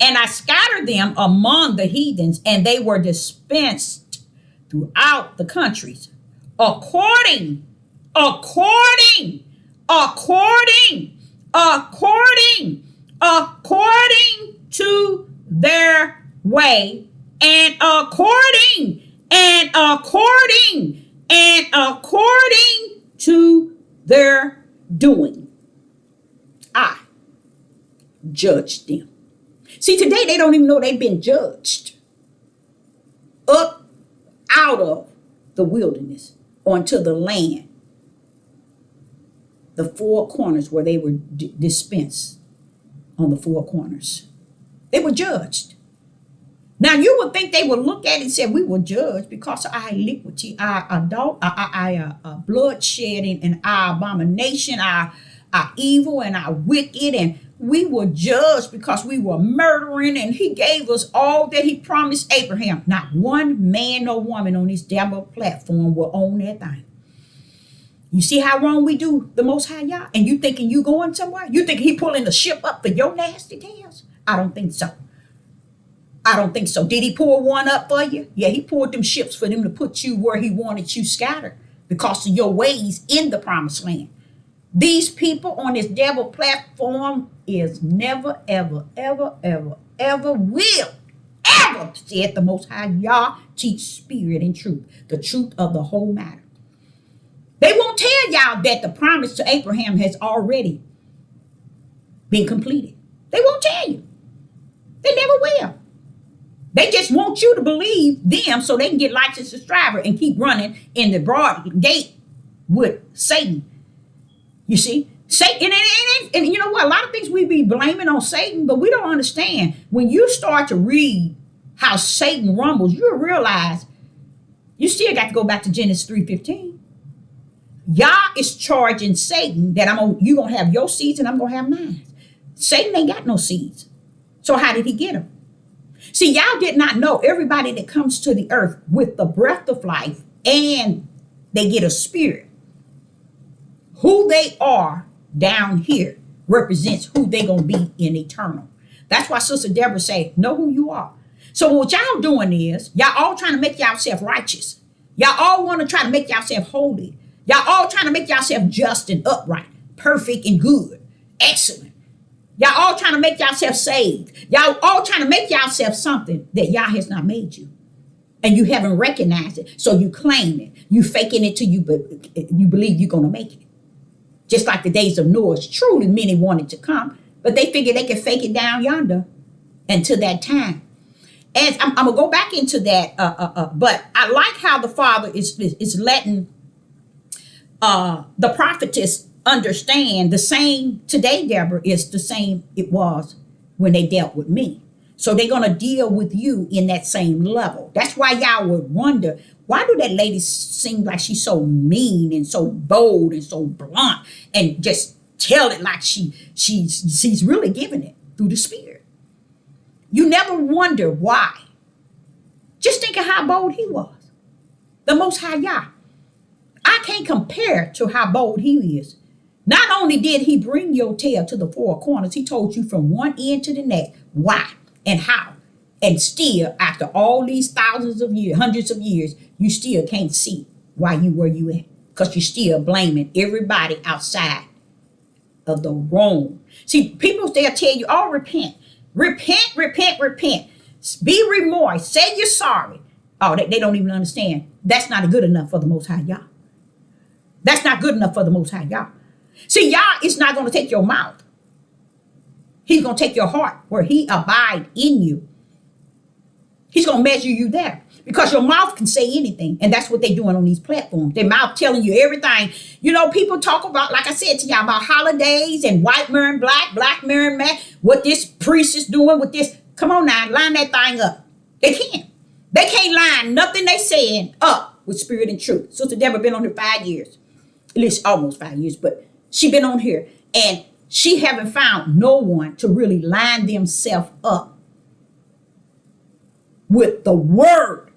And I scattered them among the heathens, and they were dispensed throughout the countries, according to their way, and according to their doing, I judged them. See, today they don't even know they've been judged. Up out of the wilderness onto the land, the four corners where they were dispensed on the four corners. They were judged. Now you would think they would look at it and say, we were judged because of our iniquity, our bloodshed, and our abomination, our evil and our wicked, and we were judged because we were murdering, and he gave us all that he promised Abraham. Not one man or woman on this devil platform will own that thing. You see how wrong we do the Most High, y'all? And you thinking you going somewhere? You think he pulling the ship up for your nasty tails? I don't think so. I don't think so. Did he pull one up for you? Yeah, he pulled them ships for them to put you where he wanted you scattered because of your ways in the promised land. These people on this devil platform is never, ever, ever, ever, ever will, ever, said the Most High Yah, teach spirit and truth, the truth of the whole matter. They won't tell y'all that the promise to Abraham has already been completed. They won't tell you. They never will. They just want you to believe them so they can get licensed as driver and keep running in the broad gate with Satan. You see, Satan, and you know what? A lot of things we be blaming on Satan, but we don't understand. When you start to read how Satan rumbles, you'll realize you still got to go back to Genesis 3:15. Yah is charging Satan that you gonna have your seeds and I'm gonna have mine. Satan ain't got no seeds. So how did he get them? See, y'all did not know everybody that comes to the earth with the breath of life and they get a spirit. Who they are down here represents who they gonna be in eternal. That's why Sister Deborah say, know who you are. So what y'all doing is, y'all all trying to make yourself righteous. Y'all all want to try to make yourself holy. Y'all all trying to make yourself just and upright, perfect and good, excellent. Y'all all trying to make yourself saved. Y'all all trying to make yourself something that Yah has not made you. And you haven't recognized it. So you claim it. You faking it till you believe you're going to make it. Just like the days of Noah. Truly many wanted to come, but they figured they could fake it down yonder until that time. And I'm going to go back into that. But I like how the Father is letting the prophetess understand the same today, Deborah, is the same it was when they dealt with me. So they're going to deal with you in that same level. That's why y'all would wonder, why do that lady seem like she's so mean and so bold and so blunt and just tell it like she's really giving it through the Spirit? You never wonder why. Just think of how bold he was. The Most High Yah. I can't compare to how bold he is. Not only did he bring your tail to the four corners, he told you from one end to the next why and how. And still, after all these thousands of years, hundreds of years, you still can't see why you where you at. Because you're still blaming everybody outside of the wrong. See, people, they'll tell you, oh, repent. Repent, repent, repent. Be remorse. Say you're sorry. Oh, they don't even understand. That's not good enough for the Most High Yah. That's not good enough for the Most High Yah. See, Yah is not going to take your mouth. He's going to take your heart where he abide in you. He's going to measure you there because your mouth can say anything. And that's what they're doing on these platforms. Their mouth telling you everything. You know, people talk about, like I said to y'all, about holidays and white marrying black, black marrying man, what this priest is doing with this. Come on now, line that thing up. They can't. They can't line nothing they saying up with spirit and truth. Sister Deborah been on here 5 years. At least almost 5 years, but she been on here. And she haven't found no one to really line themselves up with the word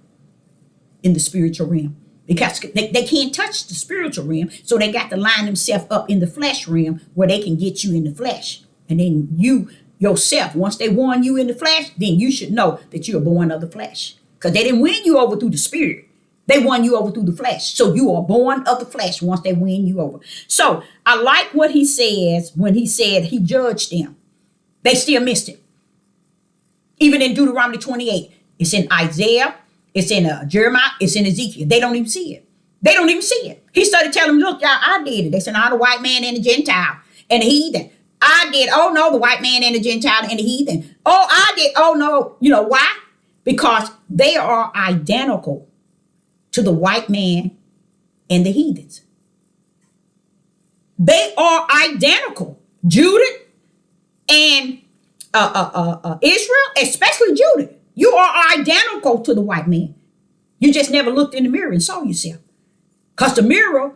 in the spiritual realm. Because they can't touch the spiritual realm, so they got to line themselves up in the flesh realm where they can get you in the flesh. And then you yourself, once they won you in the flesh, then you should know that you're born of the flesh. Because they didn't win you over through the spirit. They won you over through the flesh. So you are born of the flesh once they win you over. So I like what he says when he said he judged them. They still missed it. Even in Deuteronomy 28. It's in Isaiah. It's in Jeremiah. It's in Ezekiel. They don't even see it. They don't even see it. He started telling them, look, y'all, I did it. They said, the white man and the Gentile and the heathen. I did. Oh, no, the white man and the Gentile and the heathen. Oh, I did. Oh, no. You know why? Because they are identical to the white man and the heathens. They are identical. Judah and Israel, especially Judah. You are identical to the white man. You just never looked in the mirror and saw yourself. Because the mirror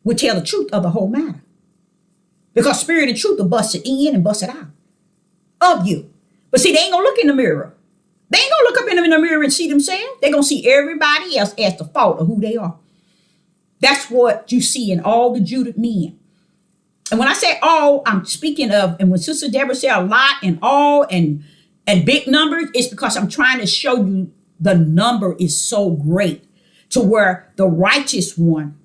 would tell the truth of the whole matter. Because spirit and truth are busted in and busted out of you. But see, they ain't going to look in the mirror. They ain't going to look up in the mirror and see themselves. They're going to see everybody else as the fault of who they are. That's what you see in all the Judah men. And when I say all, I'm speaking of, and when Sister Deborah said a lot and all and big numbers, it's because I'm trying to show you the number is so great to where the righteous one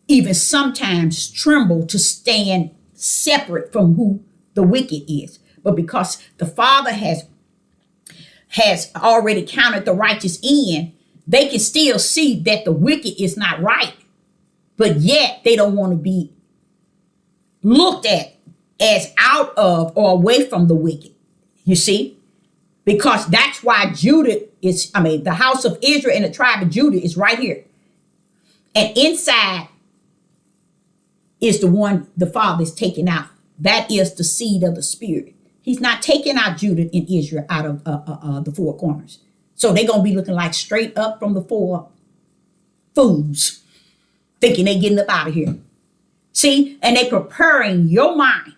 even sometimes tremble to stand separate from who the wicked is. But because the Father has already counted the righteous in, they can still see that the wicked is not right. But yet they don't want to be looked at as out of or away from the wicked. You see? Because that's why the house of Israel and the tribe of Judah is right here. And inside is the one the Father is taking out. That is the seed of the Spirit. He's not taking out Judah and Israel out of the four corners. So they're going to be looking like straight up from the four fools, thinking they're getting up out of here. See? And they preparing your mind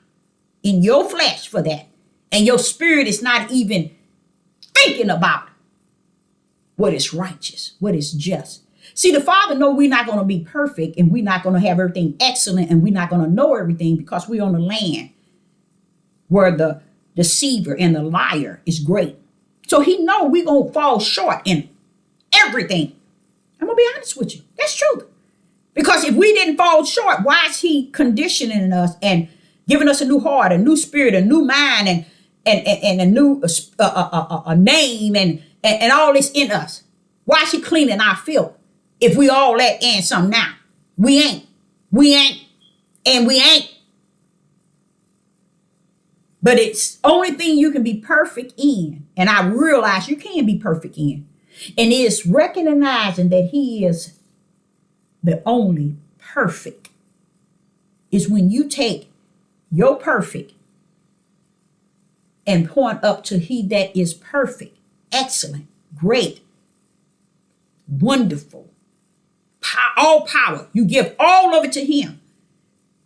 in your flesh for that. And your spirit is not even thinking about what is righteous, what is just. See, the Father know we're not going to be perfect and we're not going to have everything excellent and we're not going to know everything because we're on the land where the deceiver and the liar is great. So he know we're going to fall short in everything. I'm going to be honest with you. That's true. Because if we didn't fall short, why is he conditioning us and giving us a new heart, a new spirit, a new mind, and a new a name and all this in us? Why is he cleaning our filth? If we all that and some now. We ain't. We ain't. And we ain't. But it's only thing you can be perfect in. And I realize you can be perfect in. And it's recognizing that he is the only perfect. Is when you take your perfect and point up to he that is perfect, excellent, great, wonderful, all power. You give all of it to him.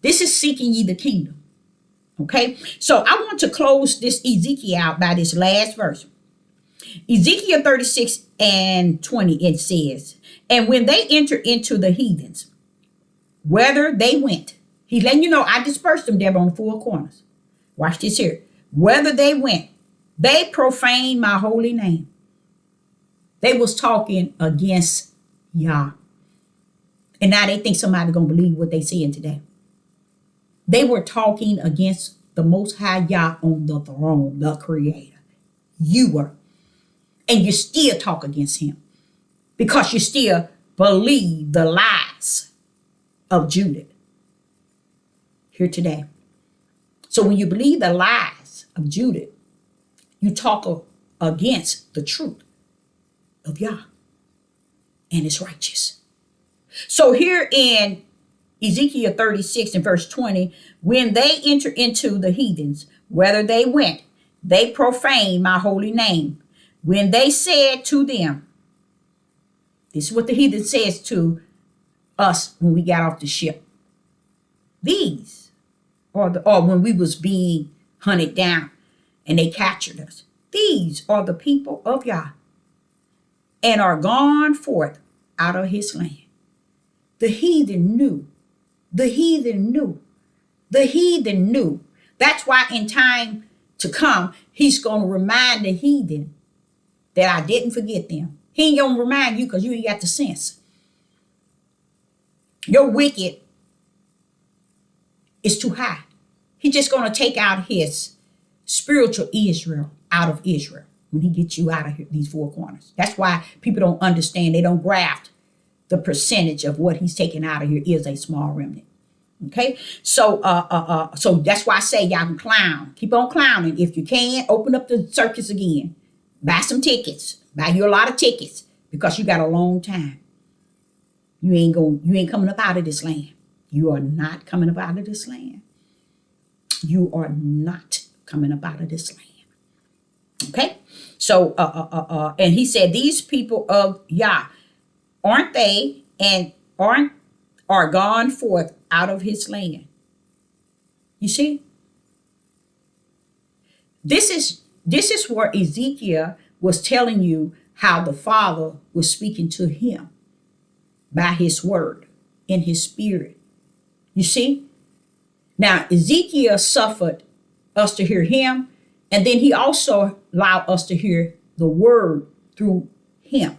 This is seeking ye the kingdom. Okay, so I want to close this Ezekiel out by this last verse. Ezekiel 36:20, it says, and when they enter into the heathens, whether they went, he's letting you know, I dispersed them there on the four corners. Watch this here. Whether they went, they profaned my holy name. They was talking against Yah. And now they think somebody going to believe what they saying today. They were talking against the Most High Yah on the throne, the Creator. You were. And you still talk against him because you still believe the lies of Judah here today. So when you believe the lies of Judah, you talk against the truth of Yah, and it's righteous. So here in Ezekiel 36 and verse 20, when they enter into the heathens, whether they went, they profaned my holy name. When they said to them, this is what the heathen says to us when we got off the ship. These are or when we was being hunted down and they captured us. These are the people of Yah and are gone forth out of his land. The heathen knew. The heathen knew. The heathen knew. That's why in time to come, he's going to remind the heathen that I didn't forget them. He ain't going to remind you because you ain't got the sense. Your wicked is too high. He's just going to take out his spiritual Israel out of Israel when he gets you out of here, these four corners. That's why people don't understand. They don't graft the percentage of what he's taking out of here is a small remnant. Okay, so so that's why I say y'all can clown. Keep on clowning. If you can, open up the circus again. Buy some tickets. Buy you a lot of tickets because you got a long time. You ain't coming up out of this land. You are not coming up out of this land. You are not coming up out of this land. Okay, so and he said these people of Yah, aren't they and are gone forth out of his land. You see? This is where Ezekiel was telling you how the Father was speaking to him by his word in his spirit. You see? Now, Ezekiel suffered us to hear him, and then he also allowed us to hear the word through him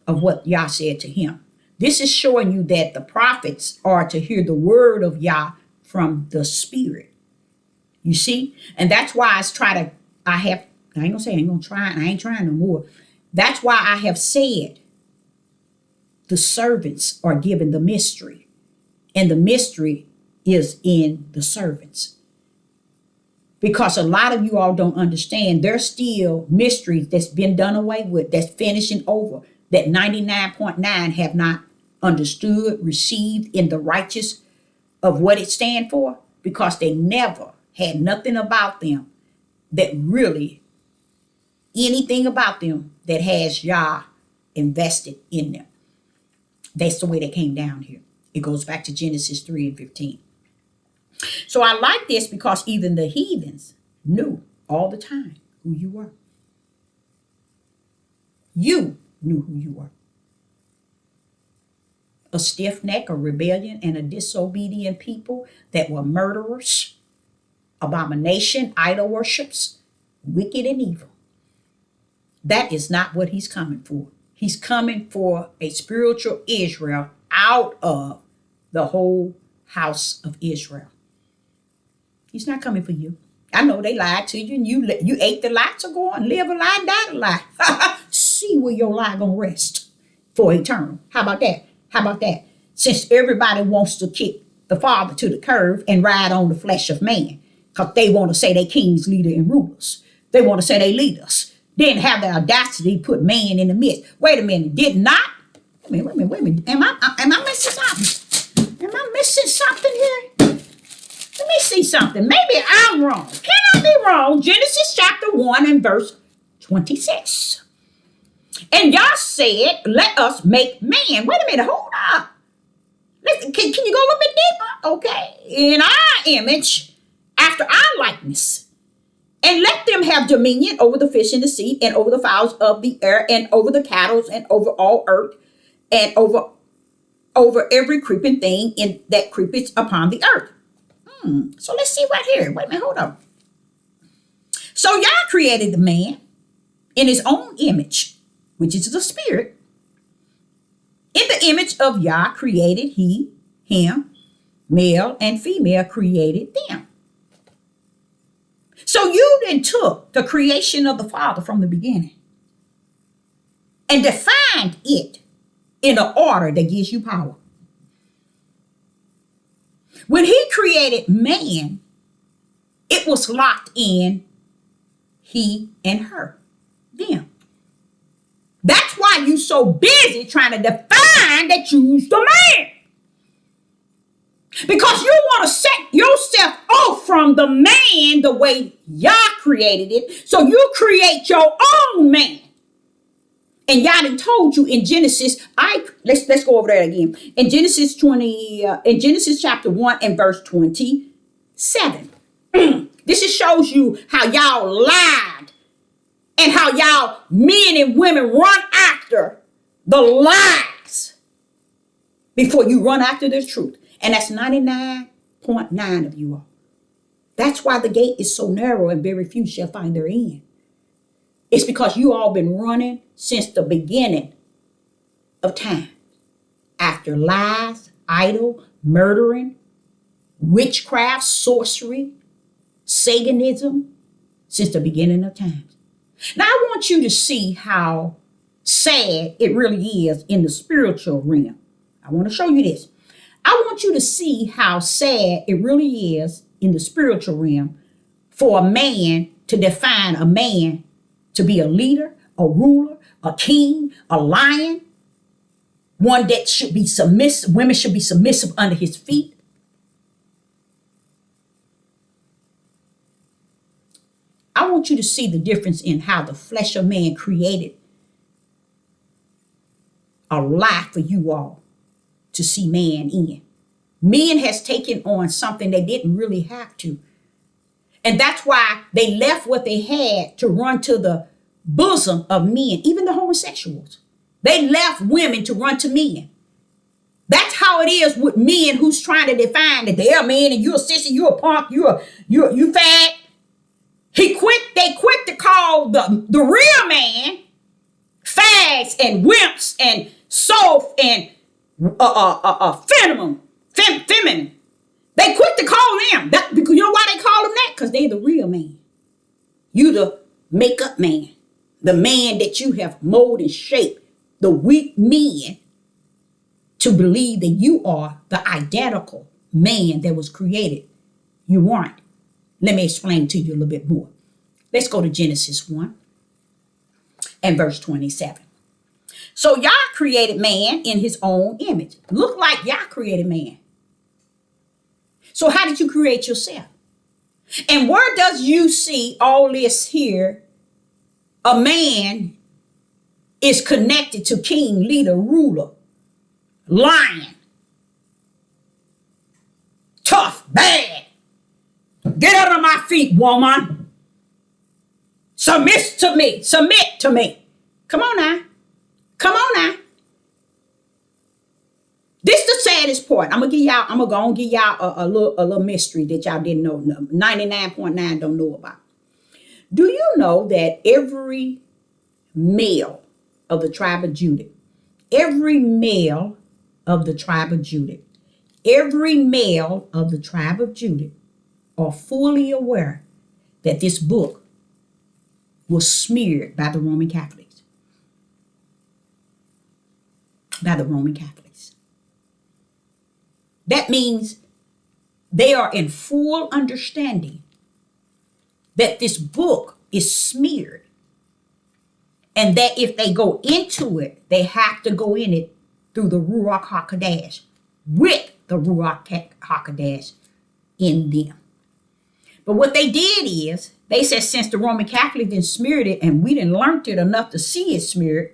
of what Yah said to him. This is showing you that the prophets are to hear the word of Yah from the spirit. You see? And that's why I ain't gonna try, and I ain't trying no more. That's why I have said the servants are given the mystery, and the mystery is in the servants. Because a lot of you all don't understand, there's still mysteries that's been done away with, that's finishing over, that 99.9 have not understood, received in the righteous of what it stands for, because they never had nothing about them that really, anything about them that has Yah invested in them. That's the way they came down here. It goes back to Genesis 3 and 15. So I like this because even the heathens knew all the time who you were. You knew who you were. A stiff neck, a rebellion, and a disobedient people that were murderers, abomination, idol worships, wicked and evil. That is not what he's coming for. He's coming for a spiritual Israel out of the whole house of Israel. He's not coming for you. I know they lied to you and you ate the lie, so go on, live a lie, die a lie. See where your lie gonna rest for eternal. How about that? How about that? Since everybody wants to kick the Father to the curb and ride on the flesh of man, because they want to say they kings, leader, and rulers. They want to say they leaders. They didn't have the audacity to put man in the midst. Wait a minute, did not? Wait a minute. Am I missing something? Am I missing something here? Let me see something. Maybe I'm wrong. Can I be wrong? Genesis chapter 1 and verse 26. And Yah said, let us make man. Wait a minute, hold up. Listen, can you go a little bit deeper? Okay. In our image, after our likeness. And let them have dominion over the fish in the sea, and over the fowls of the air, and over the cattle, and over all earth, and over every creeping thing that creepeth upon the earth. So let's see right here. Wait a minute, hold on. So Yah created the man in his own image, which is the spirit. In the image of Yah created he, him, male and female created them. So you then took the creation of the Father from the beginning and defined it in an order that gives you power. When he created man, it was locked in he and her, them. That's why you so busy trying to define that you's the man. Because you want to set yourself off from the man the way Yah created it. So you create your own man. And Yah done told you in Genesis, let's go over that again. In Genesis chapter 1 and verse 27. This shows you how y'all lied and how y'all men and women run after the lies before you run after the truth. And that's 99.9 of you all. That's why the gate is so narrow and very few shall find their end. It's because you all been running since the beginning of time. After lies, idol, murdering, witchcraft, sorcery, Satanism, since the beginning of time. Now I want you to see how sad it really is in the spiritual realm. I want to show you this. I want you to see how sad it really is in the spiritual realm for a man to define a man to be a leader, a ruler, a king, a lion, one that should be submissive, women should be submissive under his feet. I want you to see the difference in how the flesh of man created a lie for you all to see man in. Men has taken on something they didn't really have to. And that's why they left what they had to run to the bosom of men, even the homosexuals. They left women to run to men. That's how it is with men who's trying to define that they're a man and you're a sissy, you're a punk, you fat. They quick to call the real man fags and wimps and soft and feminine. They quick to call them that, because you know why they call them that? Because they're the real man. You the makeup man, the man that you have molded and shaped the weak men to believe that you are the identical man that was created. You aren't. Let me explain to you a little bit more. Let's go to Genesis 1 and verse 27. So Yah created man in his own image. Look like Yah created man. So how did you create yourself? And where does you see all this here? A man is connected to king, leader, ruler, lion, tough, bad. Get under my feet, woman. Submit to me. Come on now. Come on now. This the saddest part. I'm gonna go and give y'all a little mystery that y'all didn't know. 99.9 don't know about. Do you know that every male of the tribe of Judah, every male of the tribe of Judah, every male of the tribe of Judah are fully aware that this book was smeared by the Roman Catholics. By the Roman Catholics. That means they are in full understanding that this book is smeared, and that if they go into it, they have to go in it through the Ruach HaKodesh, with the Ruach HaKodesh in them. But what they did is, they said since the Roman Catholics didn't smear it, and we didn't learn it enough to see it smeared,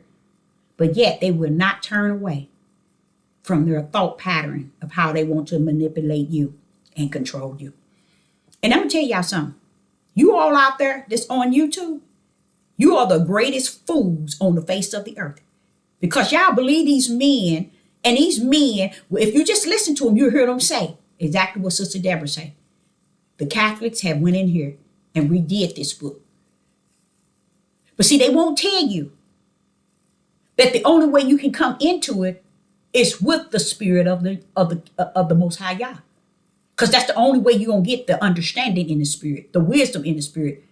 but yet they will not turn away from their thought pattern of how they want to manipulate you and control you. And I'm going to tell y'all something. You all out there that's on YouTube, you are the greatest fools on the face of the earth. Because y'all believe these men, and these men, if you just listen to them, you'll hear them say exactly what Sister Deborah said. The Catholics have went in here and redid this book. But see, they won't tell you that the only way you can come into it is with the spirit of the Most High Yah. Because that's the only way you're going to get the understanding in the spirit, the wisdom in the spirit,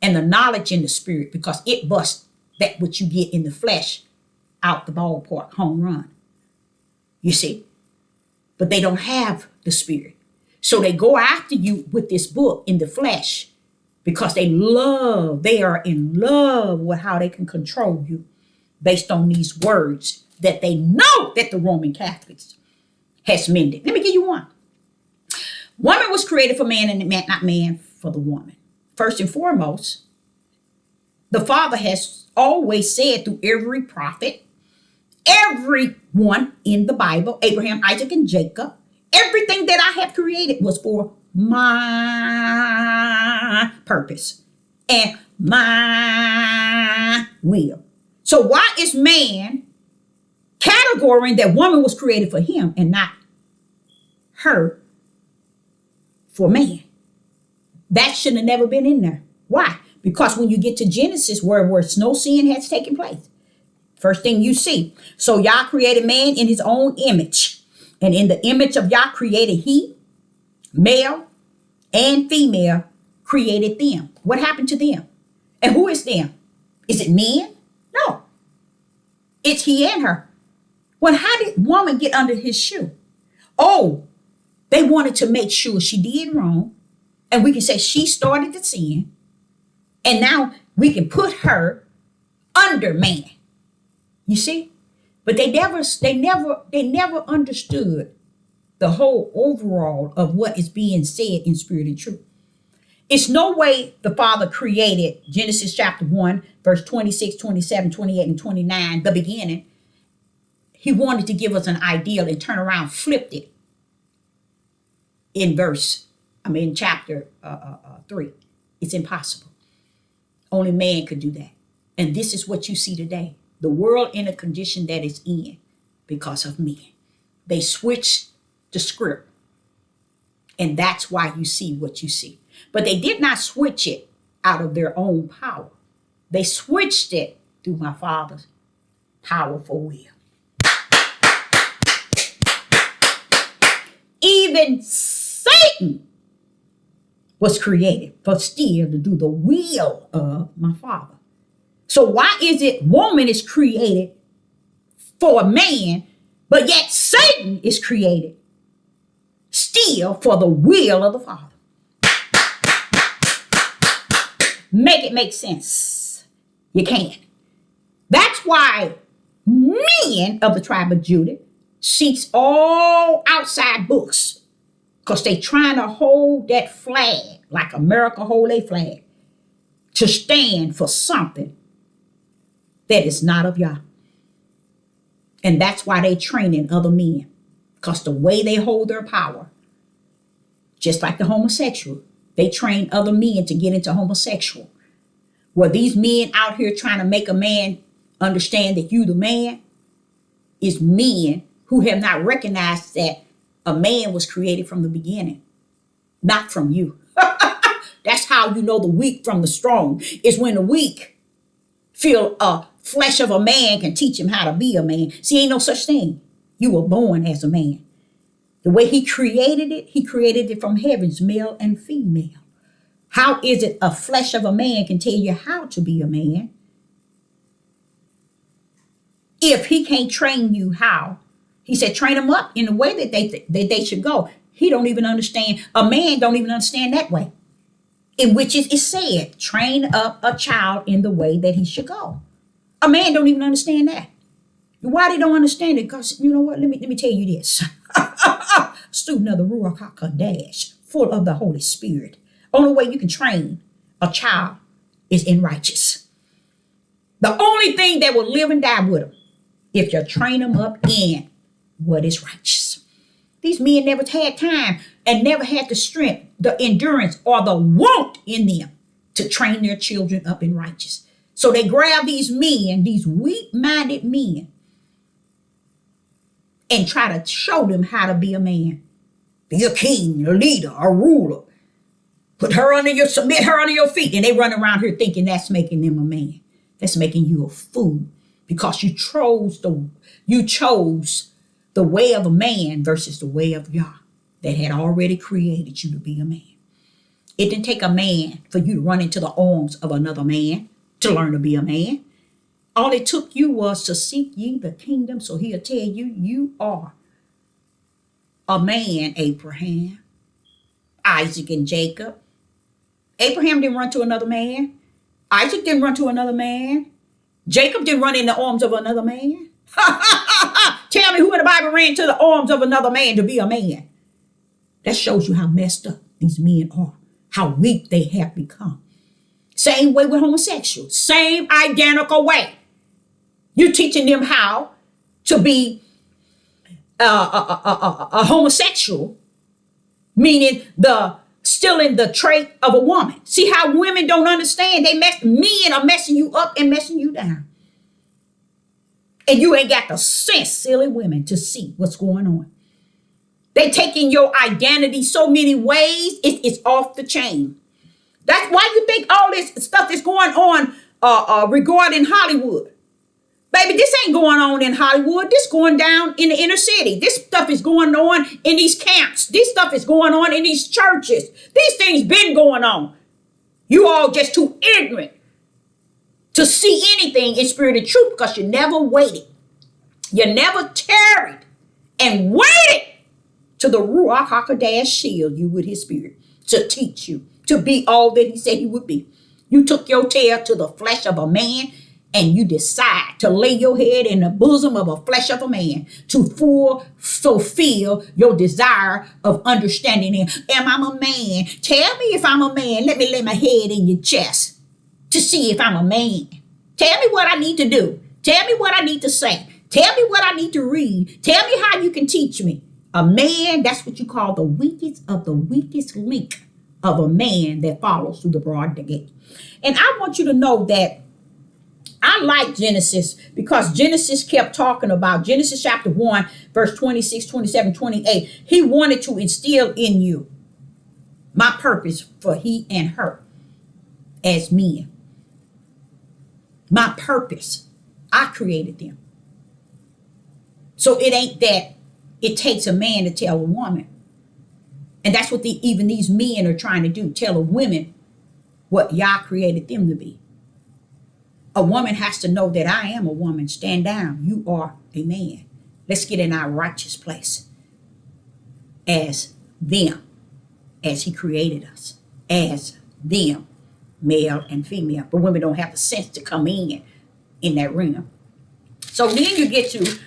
and the knowledge in the spirit, because it busts that what you get in the flesh out the ballpark, home run. You see? But they don't have the spirit. So they go after you with this book in the flesh because they are in love with how they can control you based on these words that they know that the Roman Catholics has mended. Let me give you one. Woman was created for man, and not man for the woman. First and foremost, the Father has always said through every prophet, everyone in the Bible, Abraham, Isaac, and Jacob, everything that I have created was for my purpose and my will. So why is man categorizing that woman was created for him and not her for man? That should have never been in there. Why? Because when you get to Genesis, where no sin has taken place, first thing you see. So Yah created man in his own image. And in the image of Yah created he, male and female, created them. What happened to them? And who is them? Is it men? No. It's he and her. Well, how did woman get under his shoe? Oh, they wanted to make sure she did wrong. And we can say she started the sin. And now we can put her under man. You see? But they never understood the whole overall of what is being said in spirit and truth. It's no way the Father created Genesis chapter 1, verse 26, 27, 28, and 29, the beginning. He wanted to give us an ideal and turn around, flipped it in chapter 3. It's impossible. Only man could do that. And this is what you see today. The world in a condition that is in because of men. They switched the script. And that's why you see what you see. But they did not switch it out of their own power. They switched it through my Father's powerful will. Even Satan was created for still to do the will of my Father. So why is it woman is created for a man, but yet Satan is created still for the will of the Father? Make it make sense. You can't. That's why men of the tribe of Judah seeks all outside books, because they trying to hold that flag like America hold a flag to stand for something that is not of Yah. And that's why they training other men, because the way they hold their power, just like the homosexual, they train other men to get into homosexual. Where these men out here trying to make a man Understand that you, the man, is men who have not recognized that a man was created from the beginning, not from you. That's how you know the weak from the strong, is when the weak feel a flesh of a man can teach him how to be a man. See, ain't no such thing. You were born as a man. The way he created it from heavens, male and female. How is it a flesh of a man can tell you how to be a man if he can't train you how? He said, train them up in the way that they should go. He don't even understand. A man don't even understand that way. In which it is said, train up a child in the way that he should go. A man don't even understand that. Why they don't understand it? Because you know what? Let me tell you this. Student of the Ruach HaKodesh, full of the Holy Spirit. Only way you can train a child is in righteous. The only thing that will live and die with them, if you train them up in what is righteous. These men never had time and never had the strength, the endurance, or the want in them to train their children up in righteous. So they grab these men, these weak-minded men, and try to show them how to be a man. Be a king, a leader, a ruler. Submit her under your feet. And they run around here thinking that's making them a man. That's making you a fool because you chose the way of a man versus the way of Yah that had already created you to be a man. It didn't take a man for you to run into the arms of another man to learn to be a man. All it took you was to seek ye the kingdom, so he'll tell you, you are a man, Abraham, Isaac, and Jacob. Abraham didn't run to another man. Isaac didn't run to another man. Jacob didn't run in the arms of another man. Tell me who in the Bible ran to the arms of another man to be a man. That shows you how messed up these men are, how weak they have become. Same way with homosexuals, same identical way. You're teaching them how to be a homosexual, meaning stealing the trait of a woman. See how women don't understand? Men are messing you up and messing you down. And you ain't got the sense, silly women, to see what's going on. They taking your identity so many ways, it's off the chain. That's why you think all this stuff is going on regarding Hollywood. Baby, this ain't going on in Hollywood. This going down in the inner city. This stuff is going on in these camps. This stuff is going on in these churches. These things been going on. You all just too ignorant to see anything in spirit and truth because you never waited. You never tarried and waited till the Ruach HaKodesh shield you with his spirit to teach you to be all that he said he would be. You took your tail to the flesh of a man and you decide to lay your head in the bosom of a flesh of a man to fulfill your desire of understanding him. Am I a man? Tell me if I'm a man. Let me lay my head in your chest to see if I'm a man. Tell me what I need to do. Tell me what I need to say. Tell me what I need to read. Tell me how you can teach me. A man, that's what you call the weakest of the weakest link of a man that follows through the broad gate. And I want you to know that I like Genesis because Genesis kept talking about Genesis chapter 1, verse 26, 27, 28. He wanted to instill in you my purpose for he and her as men. My purpose. I created them. So it ain't that it takes a man to tell a woman. And that's what even these men are trying to do. Tell a woman what Yah created them to be. A woman has to know that I am a woman. Stand down. You are a man. Let's get in our righteous place as them, as he created us, as them, male and female. But women don't have the sense to come in that realm. So then you get to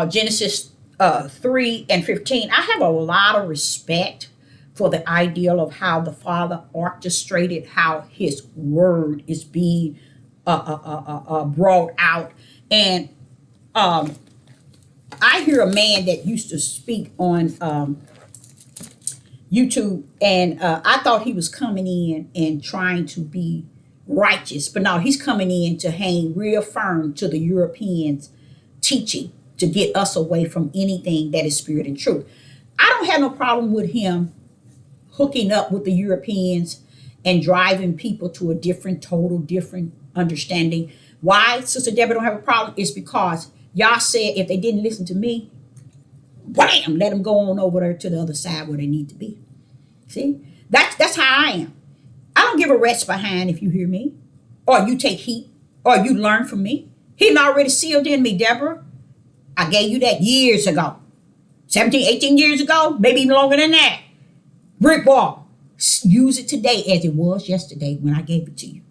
Genesis 3 and 15. I have a lot of respect for the ideal of how the Father orchestrated how his word is being brought out. And I hear a man that used to speak on YouTube, and I thought he was coming in and trying to be righteous. But now he's coming in to hang real firm to the Europeans' teaching to get us away from anything that is spirit and truth. I don't have no problem with him hooking up with the Europeans and driving people to a total different understanding. Why, Sister Deborah, don't have a problem? It's because y'all said if they didn't listen to me, wham, let them go on over there to the other side where they need to be. See, that's how I am. I don't give a rat's behind if you hear me, or you take heat, or you learn from me. He already sealed in me, Deborah. I gave you that years ago. 17, 18 years ago, maybe even longer than that. Brick wall. Use it today as it was yesterday when I gave it to you.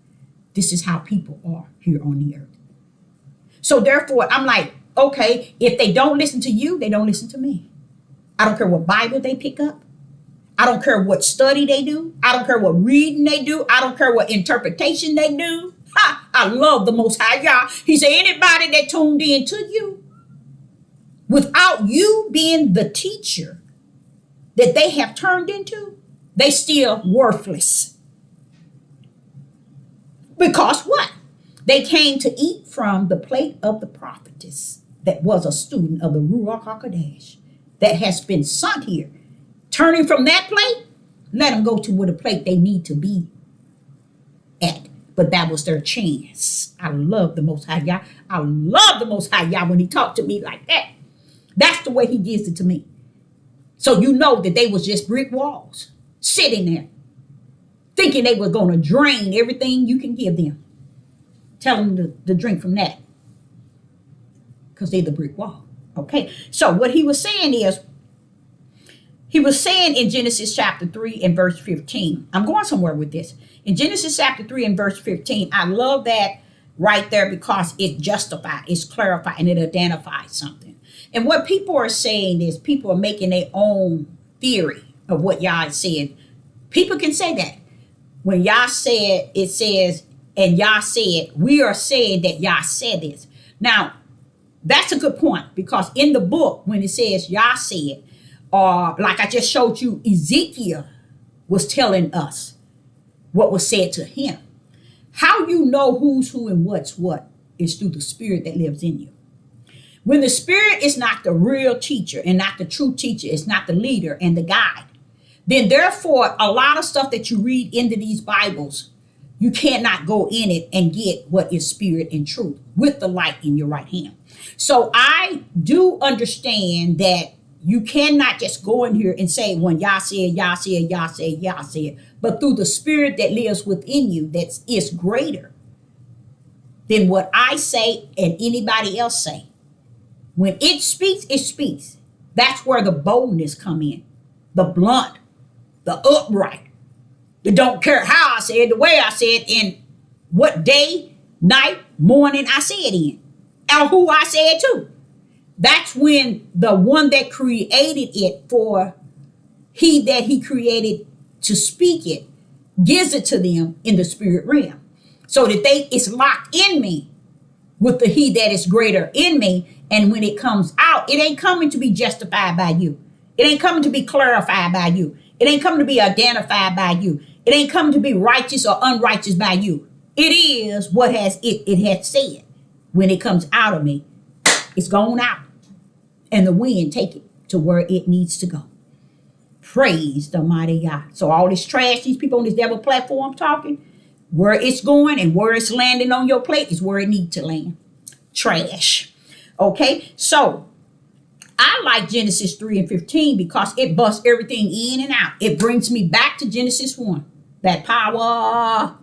This is how people are here on the earth. So therefore, I'm like, okay, if they don't listen to you, they don't listen to me. I don't care what Bible they pick up. I don't care what study they do. I don't care what reading they do. I don't care what interpretation they do. I love the Most High Yah. He said, anybody that tuned in to you, without you being the teacher that they have turned into, they still worthless. Because what? They came to eat from the plate of the prophetess that was a student of the Ruach HaKodesh that has been sent here. Turning from that plate, let them go to where the plate they need to be at. But that was their chance. I love the Most High Yah. I love the Most High Yah when he talked to me like that. That's the way he gives it to me. So you know that they was just brick walls sitting there thinking they were going to drain everything you can give them. Tell them to drink from that because they're the brick wall. Okay, so what he was saying is, he was saying in Genesis chapter 3 and verse 15, I'm going somewhere with this. In Genesis chapter 3 and verse 15, I love that right there because it justifies, it's clarified, and it identifies something. And what people are saying is people are making their own theory of what Yah said. People can say that. When Yah said, it says, and Yah said, we are saying that Yah said this. Now, that's a good point because in the book, when it says Yah said, or like I just showed you, Ezekiel was telling us what was said to him. How you know who's who and what's what is through the spirit that lives in you. When the spirit is not the real teacher and not the true teacher, it's not the leader and the guide, then therefore a lot of stuff that you read into these Bibles, you cannot go in it and get what is spirit and truth with the light in your right hand. So I do understand that you cannot just go in here and say, when Yah said, Yah said, Yah said, Yah said, but through the spirit that lives within you that is greater than what I say and anybody else say. When it speaks, it speaks. That's where the boldness come in. The blunt, the upright, the don't care how I say it, the way I say it, in what day, night, morning I say it in, and who I say it to. That's when the one that created it for he that he created to speak it gives it to them in the spirit realm. So that it's locked in me with the he that is greater in me. And when it comes out, it ain't coming to be justified by you. It ain't coming to be clarified by you. It ain't coming to be identified by you. It ain't coming to be righteous or unrighteous by you. It is what it has said. When it comes out of me, it's gone out. And the wind take it to where it needs to go. Praise the mighty Yah. So all this trash, these people on this devil platform talking, where it's going and where it's landing on your plate is where it needs to land. Trash. Okay, so I like Genesis 3 and 15 because it busts everything in and out. It brings me back to Genesis 1. That power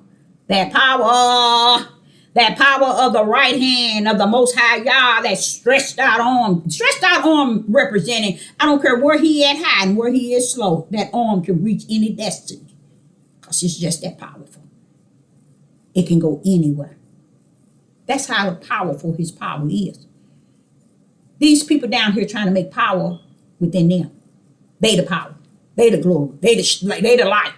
of the right hand of the Most High Yah, that stretched out arm representing, I don't care where he at high and where he is slow, that arm can reach any destiny because it's just that powerful. It can go anywhere. That's how powerful his power is. These people down here trying to make power within them. They the power. They the glory. They the light.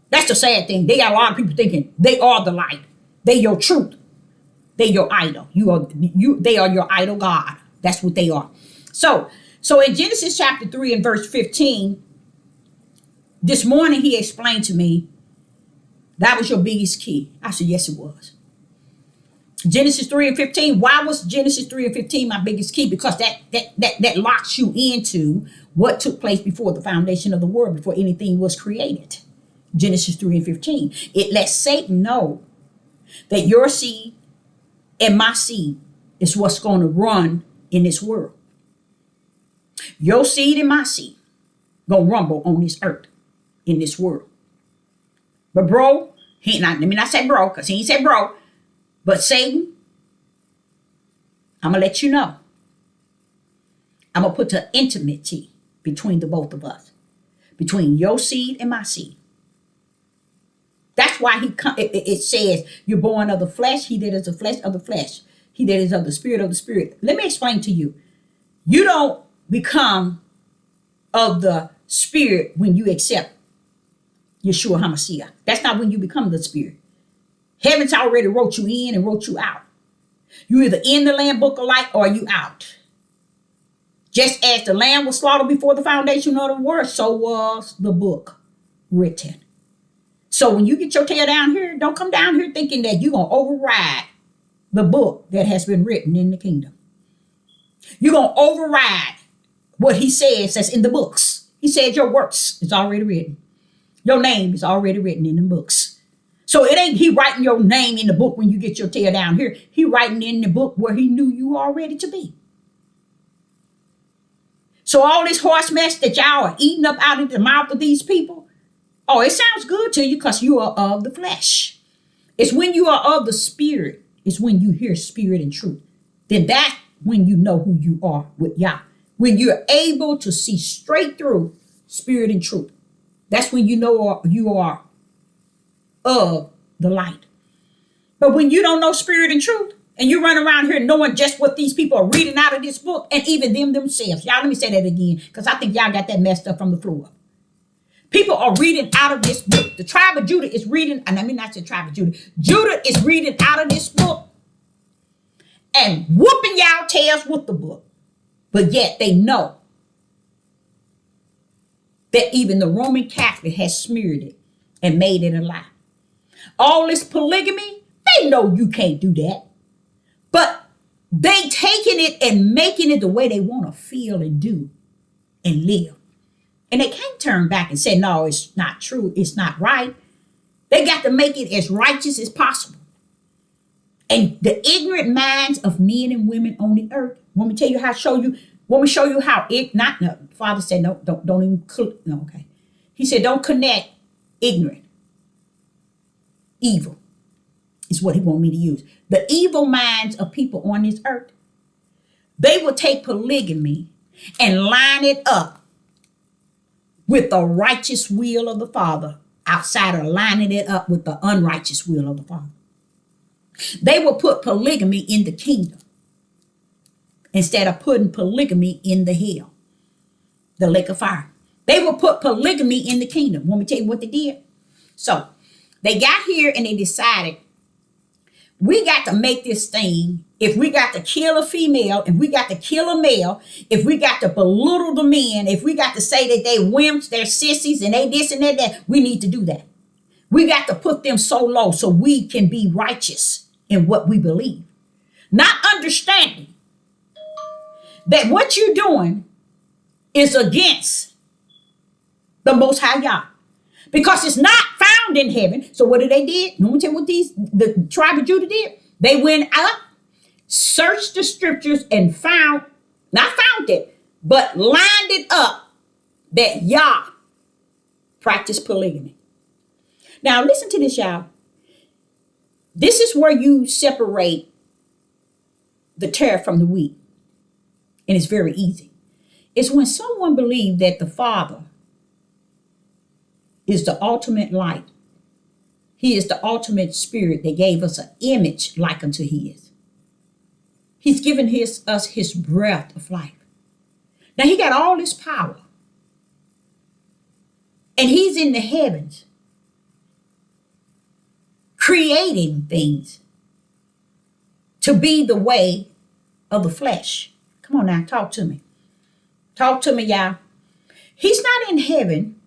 That's the sad thing. They got a lot of people thinking they are the light. They your truth. They your idol. They are your idol God. That's what they are. So in Genesis chapter 3 and verse 15, this morning he explained to me That was your biggest key. I said, yes, it was. Genesis 3 and 15. Why was Genesis 3 and 15 my biggest key? Because that locks you into what took place before the foundation of the world, before anything was created. Genesis 3 and 15. It lets Satan know that your seed and my seed is what's going to run in this world. Your seed and my seed gonna rumble on this earth, in this world. But bro, let me not say bro, because he ain't said bro, but Satan, I'm gonna let you know. I'm gonna put the intimacy between the both of us, between your seed and my seed. That's why it says you're born of the flesh. He that is the flesh of the flesh. He that is of the spirit of the spirit. Let me explain to you. You don't become of the spirit when you accept Yeshua HaMashiach. That's not when you become the spirit. Heaven's already wrote you in and wrote you out. You either in the Lamb book of life or you out. Just as the lamb was slaughtered before the foundation of the world, so was the book written. So when you get your tail down here, don't come down here thinking that you're going to override the book that has been written in the kingdom. You're going to override what he says that's in the books. He said your works is already written. Your name is already written in the books. So it ain't he writing your name in the book when you get your tail down here. He writing in the book where he knew you already to be. So all this horse mess that y'all are eating up out of the mouth of these people, oh, it sounds good to you because you are of the flesh. It's when you are of the spirit, it's when you hear spirit and truth. Then that's when you know who you are with Yah. When you're able to see straight through spirit and truth. That's when you know you are of the light. But when you don't know spirit and truth, and you run around here knowing just what these people are reading out of this book, and even them themselves. Y'all, let me say that again, because I think y'all got that messed up from the floor. People are reading out of this book. The tribe of Judah is reading, and I mean not the tribe of Judah. Judah is reading out of this book and whooping y'all tails with the book. But yet they know that even the Roman Catholic has smeared it and made it a lie. All this polygamy, they know you can't do that. But they taking it and making it the way they want to feel and do and live. And they can't turn back and say, no, it's not true. It's not right. They got to make it as righteous as possible. And the ignorant minds of men and women on the earth, want me to tell you how, Father said, no, don't even, no, okay. He said, don't connect ignorant. Evil is what he want me to use. The evil minds of people on this earth, they will take polygamy and line it up with the righteous will of the Father outside of lining it up with the unrighteous will of the Father. They will put polygamy in the kingdom instead of putting polygamy in the hell, the lake of fire. They will put polygamy in the kingdom. Want me to tell you what they did? So they got here and they decided, we got to make this thing. If we got to kill a female, if we got to kill a male, if we got to belittle the men, if we got to say that they wimps, they're sissies, and they this and that, we need to do that. We got to put them so low so we can be righteous in what we believe. Not understanding that what you're doing is against the Most High Yah. Because it's not found in heaven. So what did they did? Let me tell you what the tribe of Judah did. They went up, searched the scriptures, and not found it, but lined it up that Yah practiced polygamy. Now listen to this, y'all. This is where you separate the tare from the wheat. And it's very easy. It's when someone believes that the Father is the ultimate light. He is the ultimate spirit that gave us an image like unto his. He's given us his breath of life. Now he got all this power. And he's in the heavens creating things to be the way of the flesh. Come on now, talk to me. Talk to me, y'all. He's not in heaven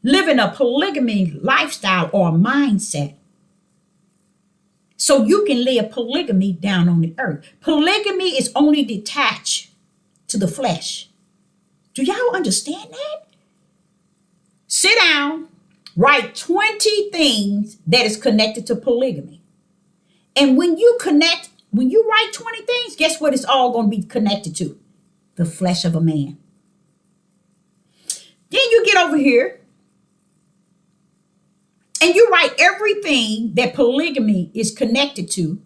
living a polygamy lifestyle or mindset so you can live polygamy down on the earth. Polygamy is only detached to the flesh. Do y'all understand that? Sit down, write 20 things that is connected to polygamy. And when you write 20 things, guess what it's all going to be connected to? The flesh of a man. Then you get over here and you write everything that polygamy is connected to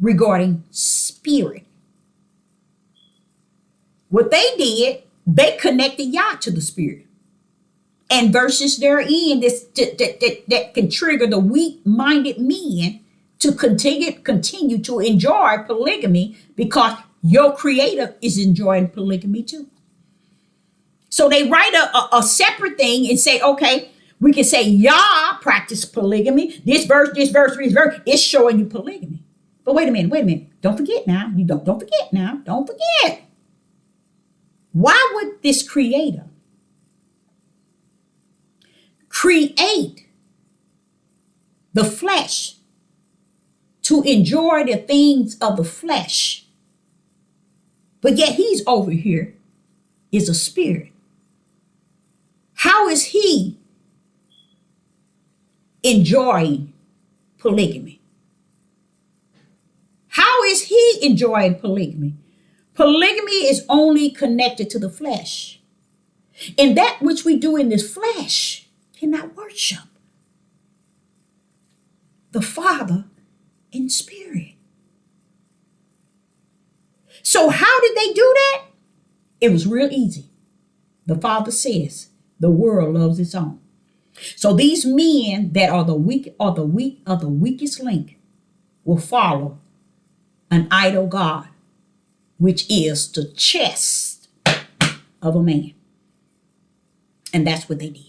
regarding spirit. What they did, they connected Yah to the spirit. And verses therein that can trigger the weak-minded men to continue to enjoy polygamy because your creator is enjoying polygamy too. So they write a separate thing and say, okay, we can say Yah practice polygamy. This verse, is showing you polygamy. But wait a minute. Don't forget now. Don't forget. Why would this creator create the flesh to enjoy the things of the flesh, but yet he's over here is a spirit? How is he enjoying polygamy? How is he enjoying polygamy? Polygamy is only connected to the flesh. And that which we do in this flesh cannot worship the Father in spirit. So how did they do that? It was real easy. The Father says the world loves its own. So these men that are the weakest link will follow an idol god, which is the chest of a man. And that's what they did.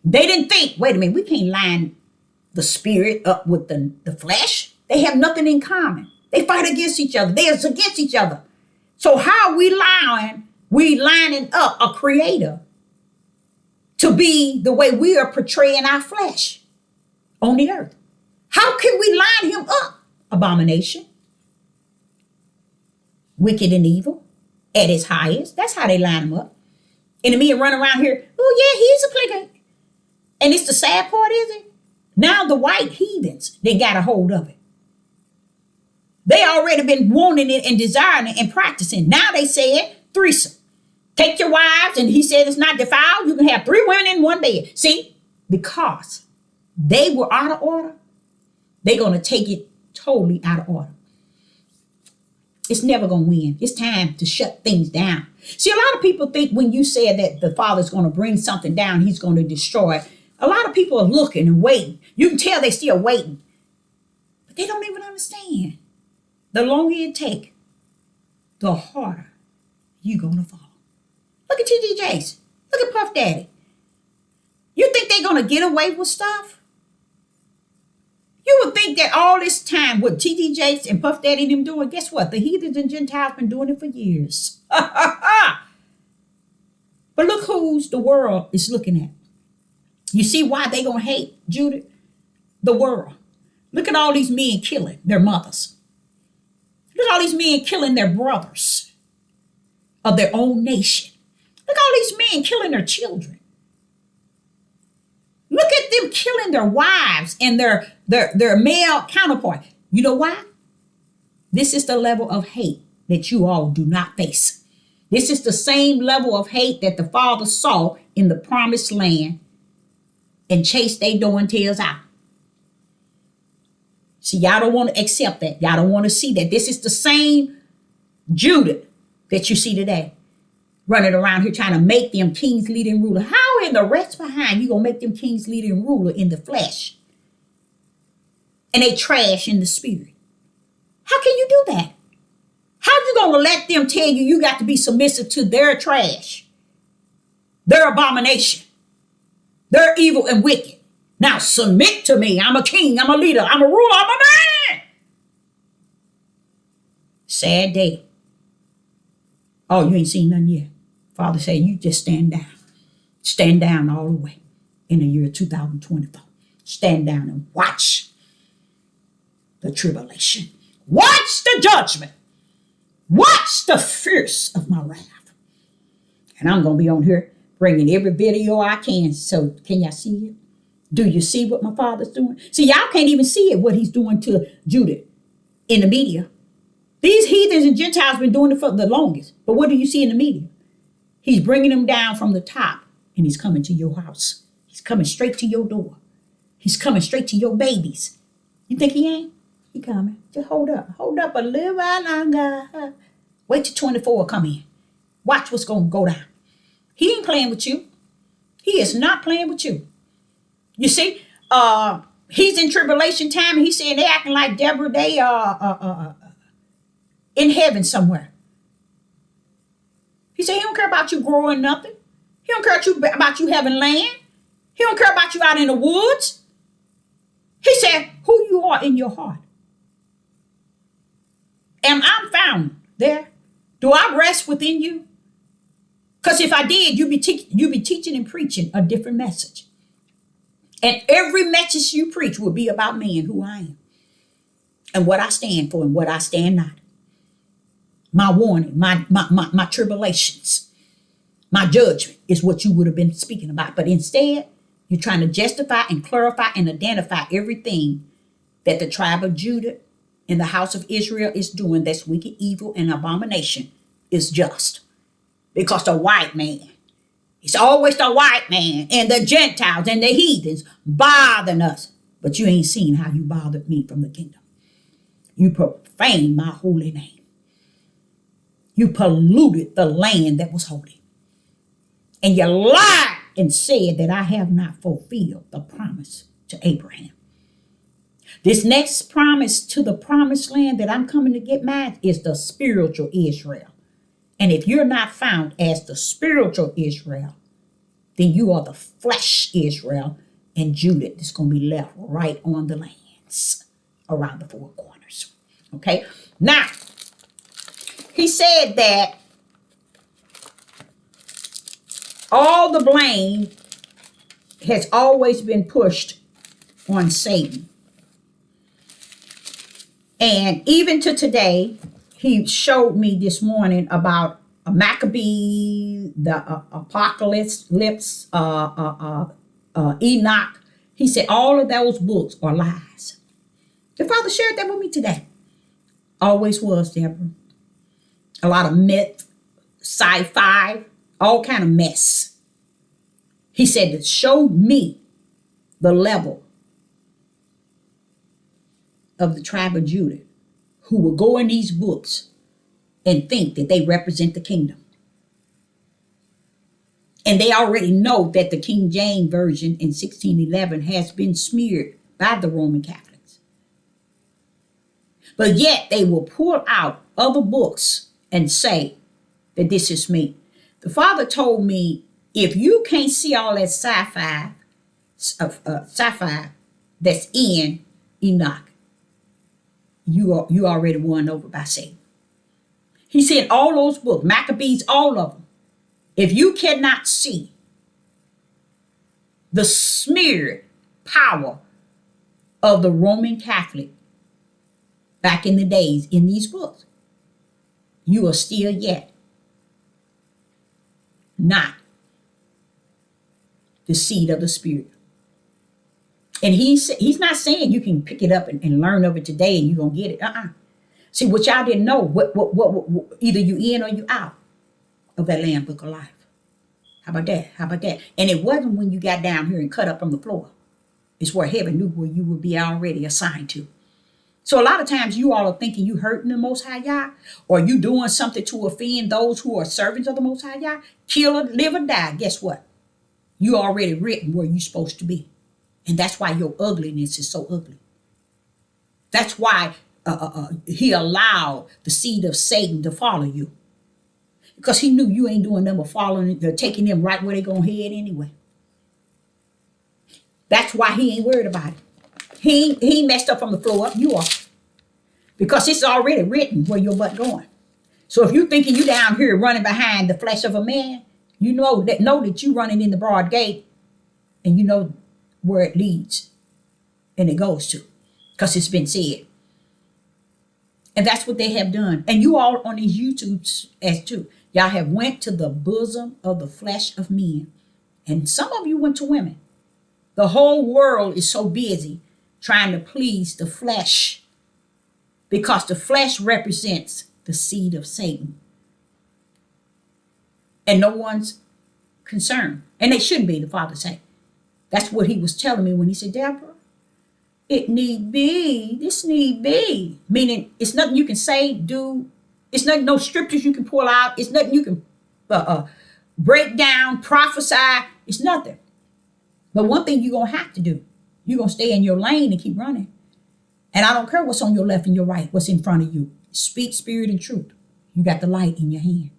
They didn't think, wait a minute, we can't line the spirit up with the flesh. They have nothing in common. They fight against each other. They are against each other. So how are we lining up a creator to be the way we are portraying our flesh on the earth? How can we line him up? Abomination, wicked and evil at its highest. That's how they line him up. And the men run around here, oh yeah, he's a polygamy. And it's the sad part, is it? Now the white heathens, they got a hold of it. They already been wanting it and desiring it and practicing. Now they said threesome. Take your wives, and he said it's not defiled. You can have 3 women in one bed. See, because they were out of order, they're going to take it totally out of order. It's never going to win. It's time to shut things down. See, a lot of people think when you said that the Father's going to bring something down, he's going to destroy it. A lot of people are looking and waiting. You can tell they're still waiting. But they don't even understand. The longer it take, the harder you're going to fall. Look at T.D. Jakes. Look at Puff Daddy. You think they're going to get away with stuff? You would think that all this time what T.D. Jakes and Puff Daddy and them doing, guess what? The heathens and Gentiles been doing it for years. But look who's the world is looking at. You see why they going to hate Judah? The world. Look at all these men killing their mothers. Look at all these men killing their brothers of their own nation. Look at all these men killing their children. Look at them killing their wives and their male counterpart. You know why? This is the level of hate that you all do not face. This is the same level of hate that the Father saw in the promised land and chased their doing tails out. See, y'all don't want to accept that. Y'all don't want to see that. This is the same Judah that you see today, running around here trying to make them kings, leader, and ruler. How in the rest behind you going to make them kings, leader, and ruler in the flesh? And they trash in the spirit. How can you do that? How you going to let them tell you you got to be submissive to their trash, their abomination, their evil and wicked? Now submit to me. I'm a king. I'm a leader. I'm a ruler. I'm a man. Sad day. Oh, you ain't seen nothing yet. Father said, you just stand down. Stand down all the way in the year 2024. Stand down and watch the tribulation. Watch the judgment. Watch the fierce of my wrath. And I'm going to be on here bringing every video I can. So can y'all see it? Do you see what my Father's doing? See, y'all can't even see it, what he's doing to Judah in the media. These heathens and Gentiles been doing it for the longest. But what do you see in the media? He's bringing them down from the top, and he's coming to your house. He's coming straight to your door. He's coming straight to your babies. You think he ain't? He coming. Just hold up. Hold up a little while longer. Wait till 24 will come in. Watch what's going to go down. He ain't playing with you. He is not playing with you. You see, he's in tribulation time, and he's saying they acting like Deborah, they in heaven somewhere. He said he don't care about you growing nothing. He don't care about you having land. He don't care about you out in the woods. He said who you are in your heart. Am I found there? Do I rest within you? Because if I did, you'd be teaching and preaching a different message. And every message you preach will be about me and who I am. And what I stand for and what I stand not. My warning, my tribulations, my judgment is what you would have been speaking about. But instead, you're trying to justify and clarify and identify everything that the tribe of Judah and the house of Israel is doing that's wicked, evil, and abomination is just. Because the white man, it's always the white man and the Gentiles and the heathens bothering us. But you ain't seen how you bothered me from the kingdom. You profaned my holy name. You polluted the land that was holy. And you lied and said that I have not fulfilled the promise to Abraham. This next promise to the promised land that I'm coming to get mine is the spiritual Israel. And if you're not found as the spiritual Israel, then you are the flesh Israel, and Judah is going to be left right on the lands around the four corners. Okay? Now, he said that all the blame has always been pushed on Satan. And even to today, he showed me this morning about a Maccabee, the Apocalypse, Enoch. He said all of those books are lies. The Father shared that with me today. Always was, Deborah. A lot of myth, sci-fi, all kind of mess. He said it showed me the level of the tribe of Judah who will go in these books and think that they represent the kingdom. And they already know that the King James Version in 1611 has been smeared by the Roman Catholics. But yet they will pull out other books and say that this is me. The Father told me, if you can't see all that sci-fi that's in Enoch, you already won over by Satan. He said all those books, Maccabees, all of them. If you cannot see the smeared power of the Roman Catholic back in the days in these books, you are still yet not the seed of the Spirit. And he's not saying you can pick it up and learn of it today and you're going to get it. See, what y'all didn't know, what either you in or you out of that Lamb Book of Life. How about that? How about that? And it wasn't when you got down here and cut up from the floor. It's where heaven knew where you would be already assigned to. So a lot of times you all are thinking you hurting the Most High Yah, or you doing something to offend those who are servants of the Most High Yah. Kill or live or die. Guess what? You already written where you're supposed to be. And that's why your ugliness is so ugly. That's why he allowed the seed of Satan to follow you. Because he knew you ain't doing them or following, taking them right where they're going to head anyway. That's why he ain't worried about it. He ain't messed up from the floor up. You are. Because it's already written where your butt going. So if you thinking you down here running behind the flesh of a man, You know that you running in the broad gate, and you know where it leads and it goes to, because it's been said. And that's what they have done. And you all on these YouTubes as too. Y'all have went to the bosom of the flesh of men. And some of you went to women. The whole world is so busy trying to please the flesh, because the flesh represents the seed of Satan. And no one's concerned. And they shouldn't be, the Father said. That's what he was telling me when he said, Deborah, this need be. Meaning it's nothing you can say, do. It's nothing, no scriptures you can pull out. It's nothing you can break down, prophesy. It's nothing. But one thing you're going to have to do, you're going to stay in your lane and keep running. And I don't care what's on your left and your right, what's in front of you. Speak spirit and truth. You got the light in your hand.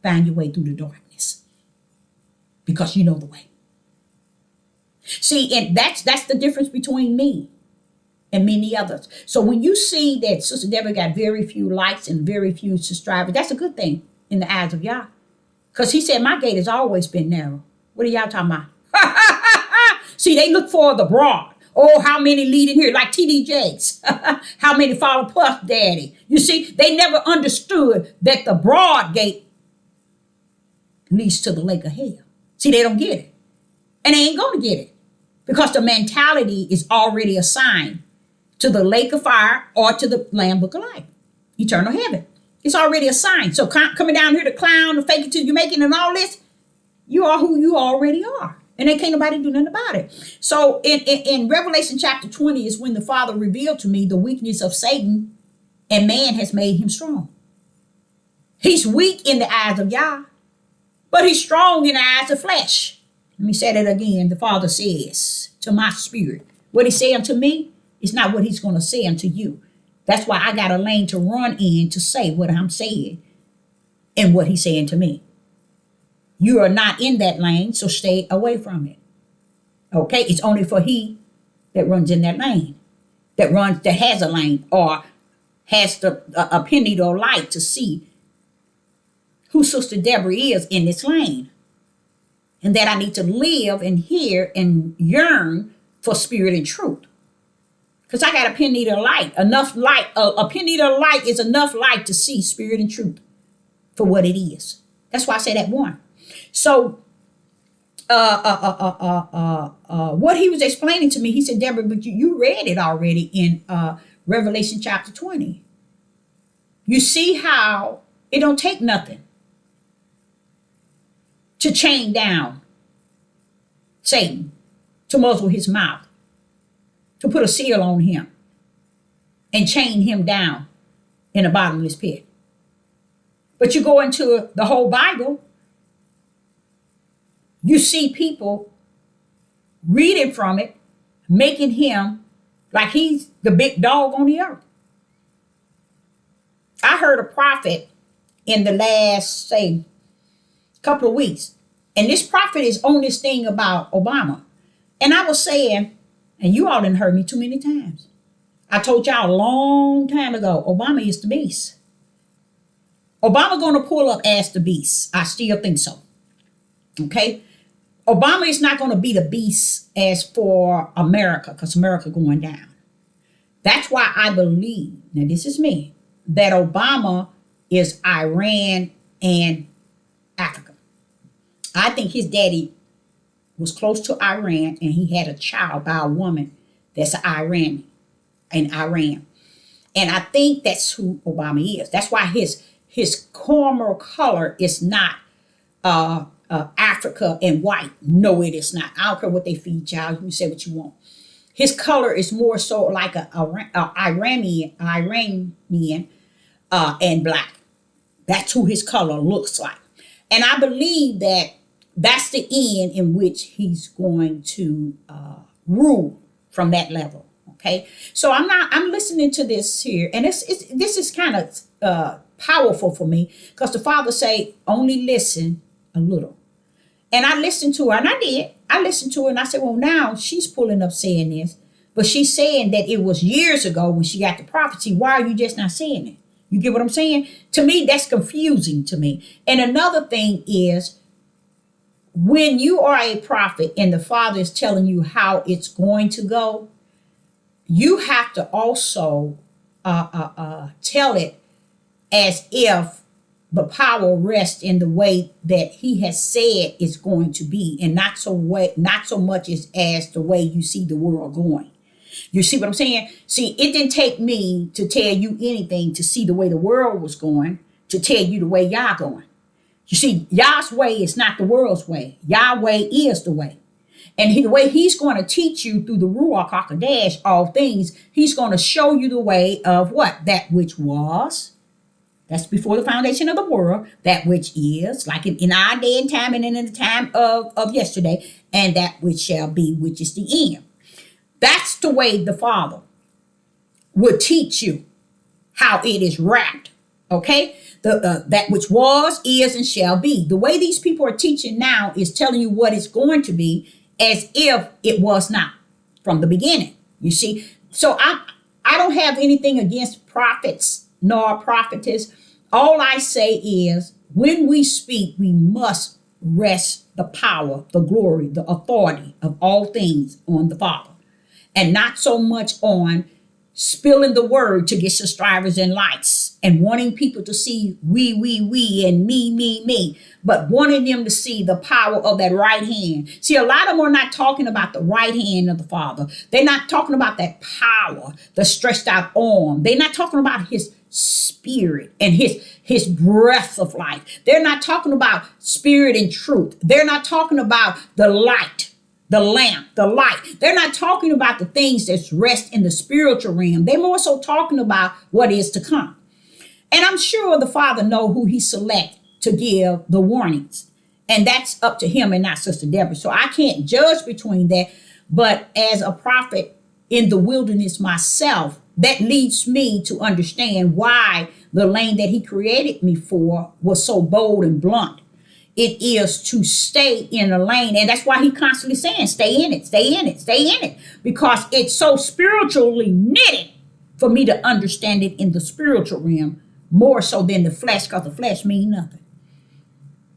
Find your way through the darkness, because you know the way. See, and that's the difference between me and many others. So when you see that Sister Deborah got very few likes and very few subscribers, that's a good thing in the eyes of Yah. Because he said, my gate has always been narrow. What are y'all talking about? See, they look for the broad. Oh, how many lead in here? Like TD Jakes. How many follow Puff Daddy? You see, they never understood that the broad gate leads to the lake of hell. See, they don't get it. And they ain't going to get it, because the mentality is already assigned to the lake of fire or to the Lamb Book of Life, eternal heaven. It's already assigned. So coming down here to clown and fake it till you make it and all this, you are who you already are. And they can't nobody do nothing about it. So in Revelation chapter 20 is when the Father revealed to me the weakness of Satan, and man has made him strong. He's weak in the eyes of Yah, but he's strong in the eyes of flesh. Let me say that again. The Father says to my spirit, what he said unto me is not what he's going to say unto you. That's why I got a lane to run in to say what I'm saying and what he's saying to me. You are not in that lane, so stay away from it. Okay? It's only for he that runs in that lane, that has a lane, or has a penny or light to see who Sister Deborah is in this lane. And that I need to live and hear and yearn for spirit and truth. Because I got a penny to light, enough light. A penny to light is enough light to see spirit and truth for what it is. That's why I say that one. So what he was explaining to me, he said, Deborah, but you read it already in Revelation chapter 20. You see how it don't take nothing to chain down Satan, to muzzle his mouth, to put a seal on him and chain him down in a bottomless pit. But you go into the whole Bible, you see people reading from it, making him like he's the big dog on the earth. I heard a prophet in the last, say, couple of weeks, and this prophet is on this thing about Obama. And I was saying, and you all didn't heard me too many times, I told y'all a long time ago, Obama is the beast. Obama going to pull up as the beast. I still think so. Okay? Obama is not going to be the beast as for America, because America going down. That's why I believe, now this is me, that Obama is Iran and Africa. I think his daddy was close to Iran, and he had a child by a woman that's Iranian in Iran. And I think that's who Obama is. That's why his caramel color is not Africa and white. No, it is not. I don't care what they feed y'all. You can say what you want. His color is more so like a Iranian and black. That's who his color looks like. And I believe that that's the end in which he's going to rule from that level. Okay. So I'm listening to this here, and this is kind of powerful for me, because the Father say, only listen a little. And I listened to her, and I did. I listened to her, and I said, well, now she's pulling up saying this, but she's saying that it was years ago when she got the prophecy. Why are you just not saying it? You get what I'm saying? To me, that's confusing to me. And another thing is, when you are a prophet and the Father is telling you how it's going to go, you have to also tell it as if the power rests in the way that He has said it's going to be, and not so much as the way you see the world going. You see what I'm saying? See, it didn't take me to tell you anything to see the way the world was going, to tell you the way y'all going. You see, Yah's way is not the world's way. Yahweh is the way. And the way He's going to teach you through the Ruach HaKodesh all things, He's going to show you the way of what? That which was. That's before the foundation of the world. That which is, like in our day and time and in the time of yesterday. And that which shall be, which is the end. That's the way the Father will teach you how it is wrapped. Okay? That which was, is, and shall be. The way these people are teaching now is telling you what it's going to be as if it was not from the beginning. You see? So I don't have anything against prophets nor prophetess. All I say is when we speak, we must rest the power, the glory, the authority of all things on the Father. And not so much on spilling the word to get subscribers and likes and wanting people to see we, and me, but wanting them to see the power of that right hand. See, a lot of them are not talking about the right hand of the Father. They're not talking about that power, the stretched out arm. They're not talking about His spirit and his breath of life. They're not talking about spirit and truth. They're not talking about the light, the lamp, the light. They're not talking about the things that rest in the spiritual realm. They're more so talking about what is to come. And I'm sure the Father know who He select to give the warnings. And that's up to Him and not Sister Deborah. So I can't judge between that. But as a prophet in the wilderness myself, that leads me to understand why the lane that He created me for was so bold and blunt. It is to stay in a lane. And that's why He constantly saying, stay in it, stay in it, stay in it. Because it's so spiritually knitted for me to understand it in the spiritual realm more so than the flesh, because the flesh means nothing.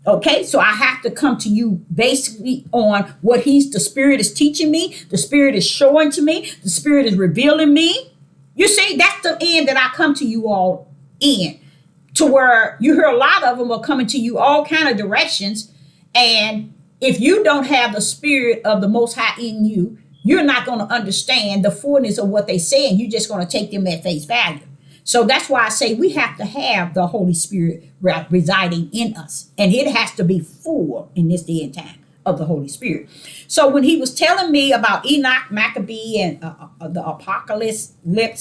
Okay, so I have to come to you basically on what the Spirit is teaching me. The Spirit is showing to me. The Spirit is revealing me. You see, that's the end that I come to you all in. To where you hear a lot of them are coming to you all kind of directions. And if you don't have the Spirit of the Most High in you, you're not going to understand the fullness of what they say. And you're just going to take them at face value. So that's why I say we have to have the Holy Spirit residing in us. And it has to be full in this day and time of the Holy Spirit. So when He was telling me about Enoch, Maccabee, and the Apocalypse,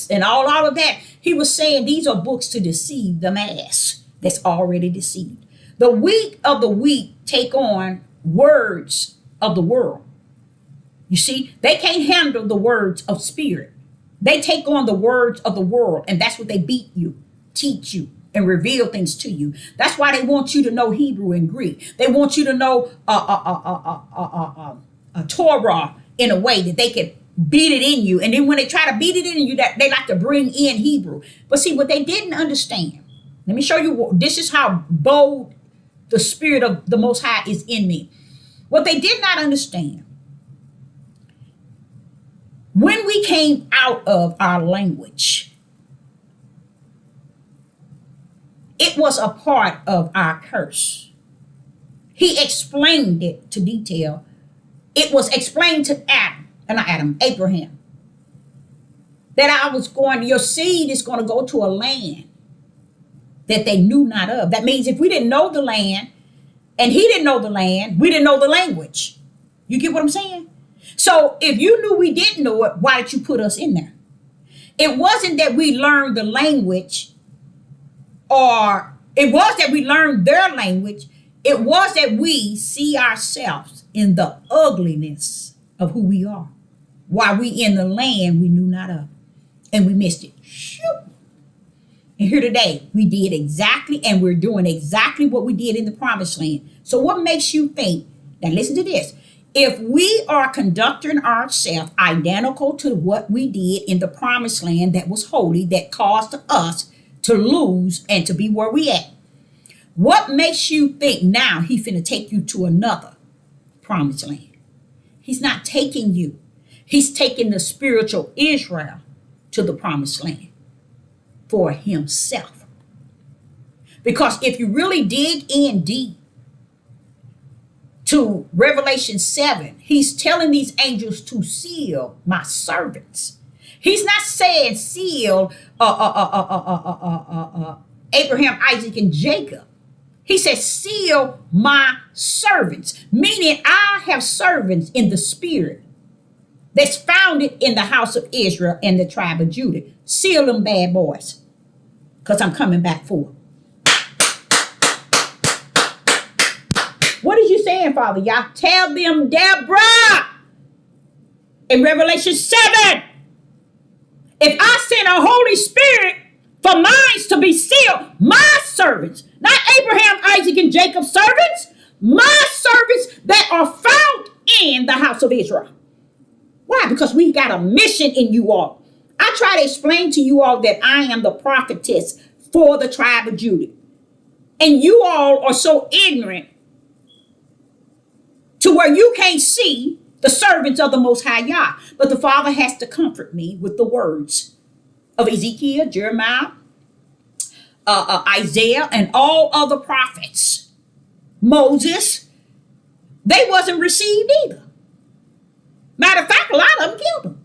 and all of that, He was saying these are books to deceive the mass that's already deceived. The weak of the weak take on words of the world. You see, they can't handle the words of spirit. They take on the words of the world, and that's what they beat you, teach you, and reveal things to you. That's why they want you to know Hebrew and Greek. They want you to know Torah in a way that they can beat it in you. And then when they try to beat it in you, that they like to bring in Hebrew. But see, what they didn't understand, let me show you, this is how bold the Spirit of the Most High is in me. What they did not understand, when we came out of our language, it was a part of our curse. He explained it to detail. It was explained to Abraham, that your seed is going to go to a land that they knew not of. That means if we didn't know the land and he didn't know the land, we didn't know the language. You get what I'm saying? So if you knew we didn't know it, why did you put us in there? It wasn't that we learned the language, or it was that we learned their language. It was that we see ourselves in the ugliness of who we are while we in the land we knew not of. And we missed it. Shoot. And here today, we did exactly, and we're doing exactly what we did in the promised land. So what makes you think, now listen to this, if we are conducting ourselves identical to what we did in the promised land that was holy, that caused us to lose and to be where we at, what makes you think now He finna take you to another promised land. He's not taking you. He's taking the spiritual Israel to the promised land for himself. Because if you really dig in deep to Revelation 7, he's telling these angels to seal my servants. He's not saying seal Abraham, Isaac, and Jacob. He says, seal my servants, meaning I have servants in the spirit that's founded in the house of Israel and the tribe of Judah. Seal them bad boys, because I'm coming back for them. What is you saying, Father? Y'all tell them, Deborah, in Revelation 7, if I send a Holy Spirit for minds to be sealed, my servants, not Abraham, Isaac, and Jacob's servants, my servants that are found in the house of Israel. Why? Because we got a mission in you all. I try to explain to you all that I am the prophetess for the tribe of Judah. And you all are so ignorant to where you can't see the servants of the Most High Yah. But the Father has to comfort me with the words of Ezekiel, Jeremiah, Isaiah, and all other prophets. Moses, they wasn't received either. Matter of fact, a lot of them killed them.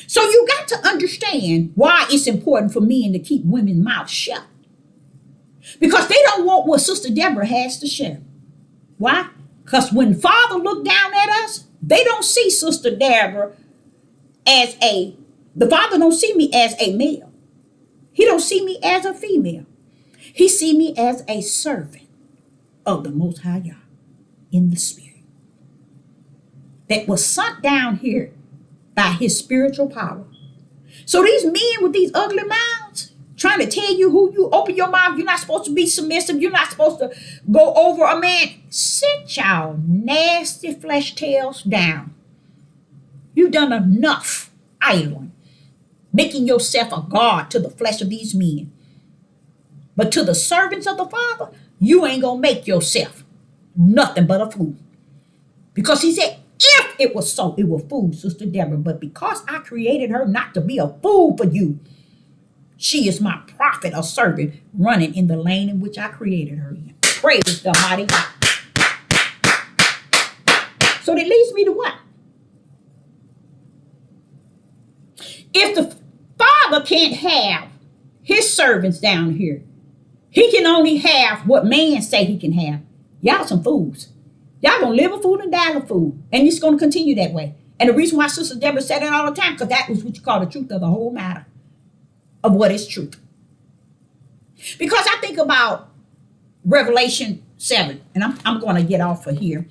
So you got to understand why it's important for men to keep women's mouths shut. Because they don't want what Sister Deborah has to share. Why? Because when Father looked down at us, they don't see Sister Deborah as the Father don't see me as a male. He don't see me as a female. He see me as a servant of the Most High Yah in the spirit that was sent down here by his spiritual power. So these men with these ugly mouths trying to tell you who you open your mouth, you're not supposed to be submissive, you're not supposed to go over a man. Sit y'all nasty flesh tails down. You've done enough idling, making yourself a god to the flesh of these men. But to the servants of the Father, you ain't gonna make yourself nothing but a fool. Because he said, if it was so, it would fool Sister Deborah. But because I created her not to be a fool for you, she is my prophet or servant running in the lane in which I created her in. Praise the mighty God. So that leads me to what? If the Father can't have his servants down here, he can only have what man say he can have. Y'all some fools. Y'all gonna live a fool and die a fool. And it's gonna continue that way. And the reason why Sister Deborah said it all the time, because that was what you call the truth of the whole matter. Of what is truth. Because I think about Revelation 7, and I'm going to get off of here.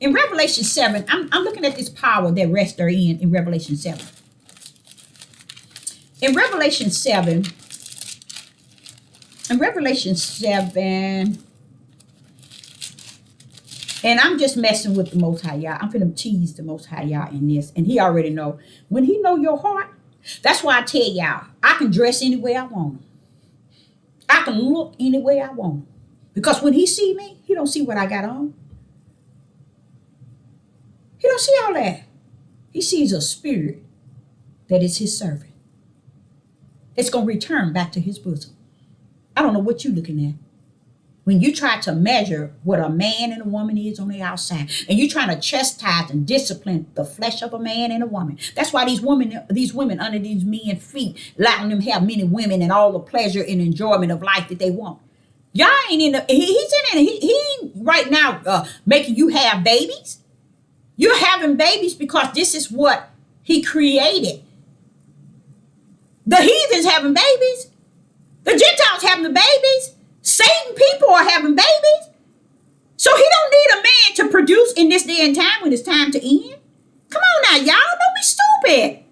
In Revelation 7, I'm looking at this power that rests therein in Revelation 7. In Revelation 7, and I'm just messing with the Most High Yah. I'm finna tease the Most High Yah in this, and he already know. When he know your heart, that's why I tell y'all, I can dress any way I want. I can look any way I want. Because when he see me, he don't see what I got on. He don't see all that. He sees a spirit that is his servant. It's going to return back to his bosom. I don't know what you're looking at. When you try to measure what a man and a woman is on the outside, and you're trying to chastise and discipline the flesh of a man and a woman. That's why these women under these men's feet, letting them have many women and all the pleasure and enjoyment of life that they want. Y'all ain't in the, he's in it. He ain't right now making you have babies. You're having babies because this is what he created. The heathens having babies. The Gentiles having the babies. Satan people are having babies. So he don't need a man to produce in this day and time when it's time to end. Come on now, y'all. Don't be stupid.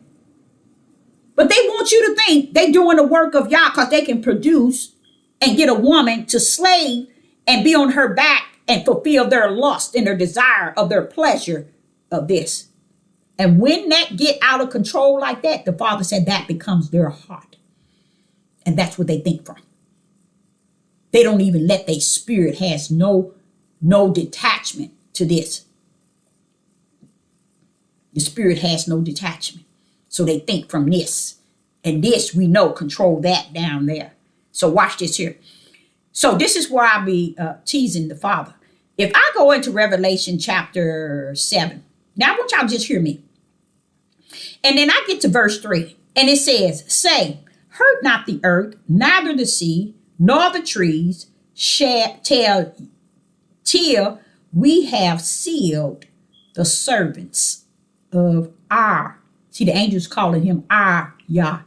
But they want you to think they doing the work of Yah because they can produce and get a woman to slave and be on her back and fulfill their lust and their desire of their pleasure of this. And when that get out of control like that, the Father said that becomes their heart. And that's what they think from. They don't even let their spirit has no detachment to this. The spirit has no detachment. So they think from this. And this we know control that down there. So watch this here. So this is where I'll be teasing the Father. If I go into Revelation chapter 7, now I want y'all to just hear me. And then I get to verse 3, and it says, say, hurt not the earth, neither the sea, nor the trees, shall tell till we have sealed the servants of our. See, the angels calling him our Yah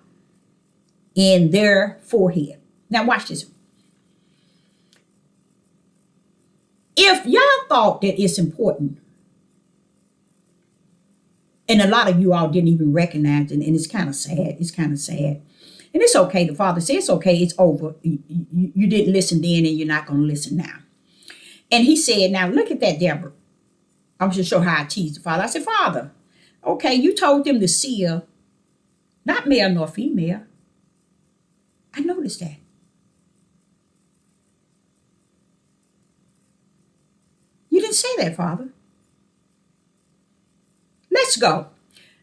in their forehead. Now watch this. If y'all thought that it's important, and a lot of you all didn't even recognize it, and it's kind of sad. It's kind of sad. And it's okay. The Father says it's okay. It's over. You didn't listen then, and you're not going to listen now. And he said, now look at that, Deborah. I'm just show how I tease the Father. I said, Father, okay, you told them to seal, not male nor female. I noticed that. You didn't say that, Father. Let's go.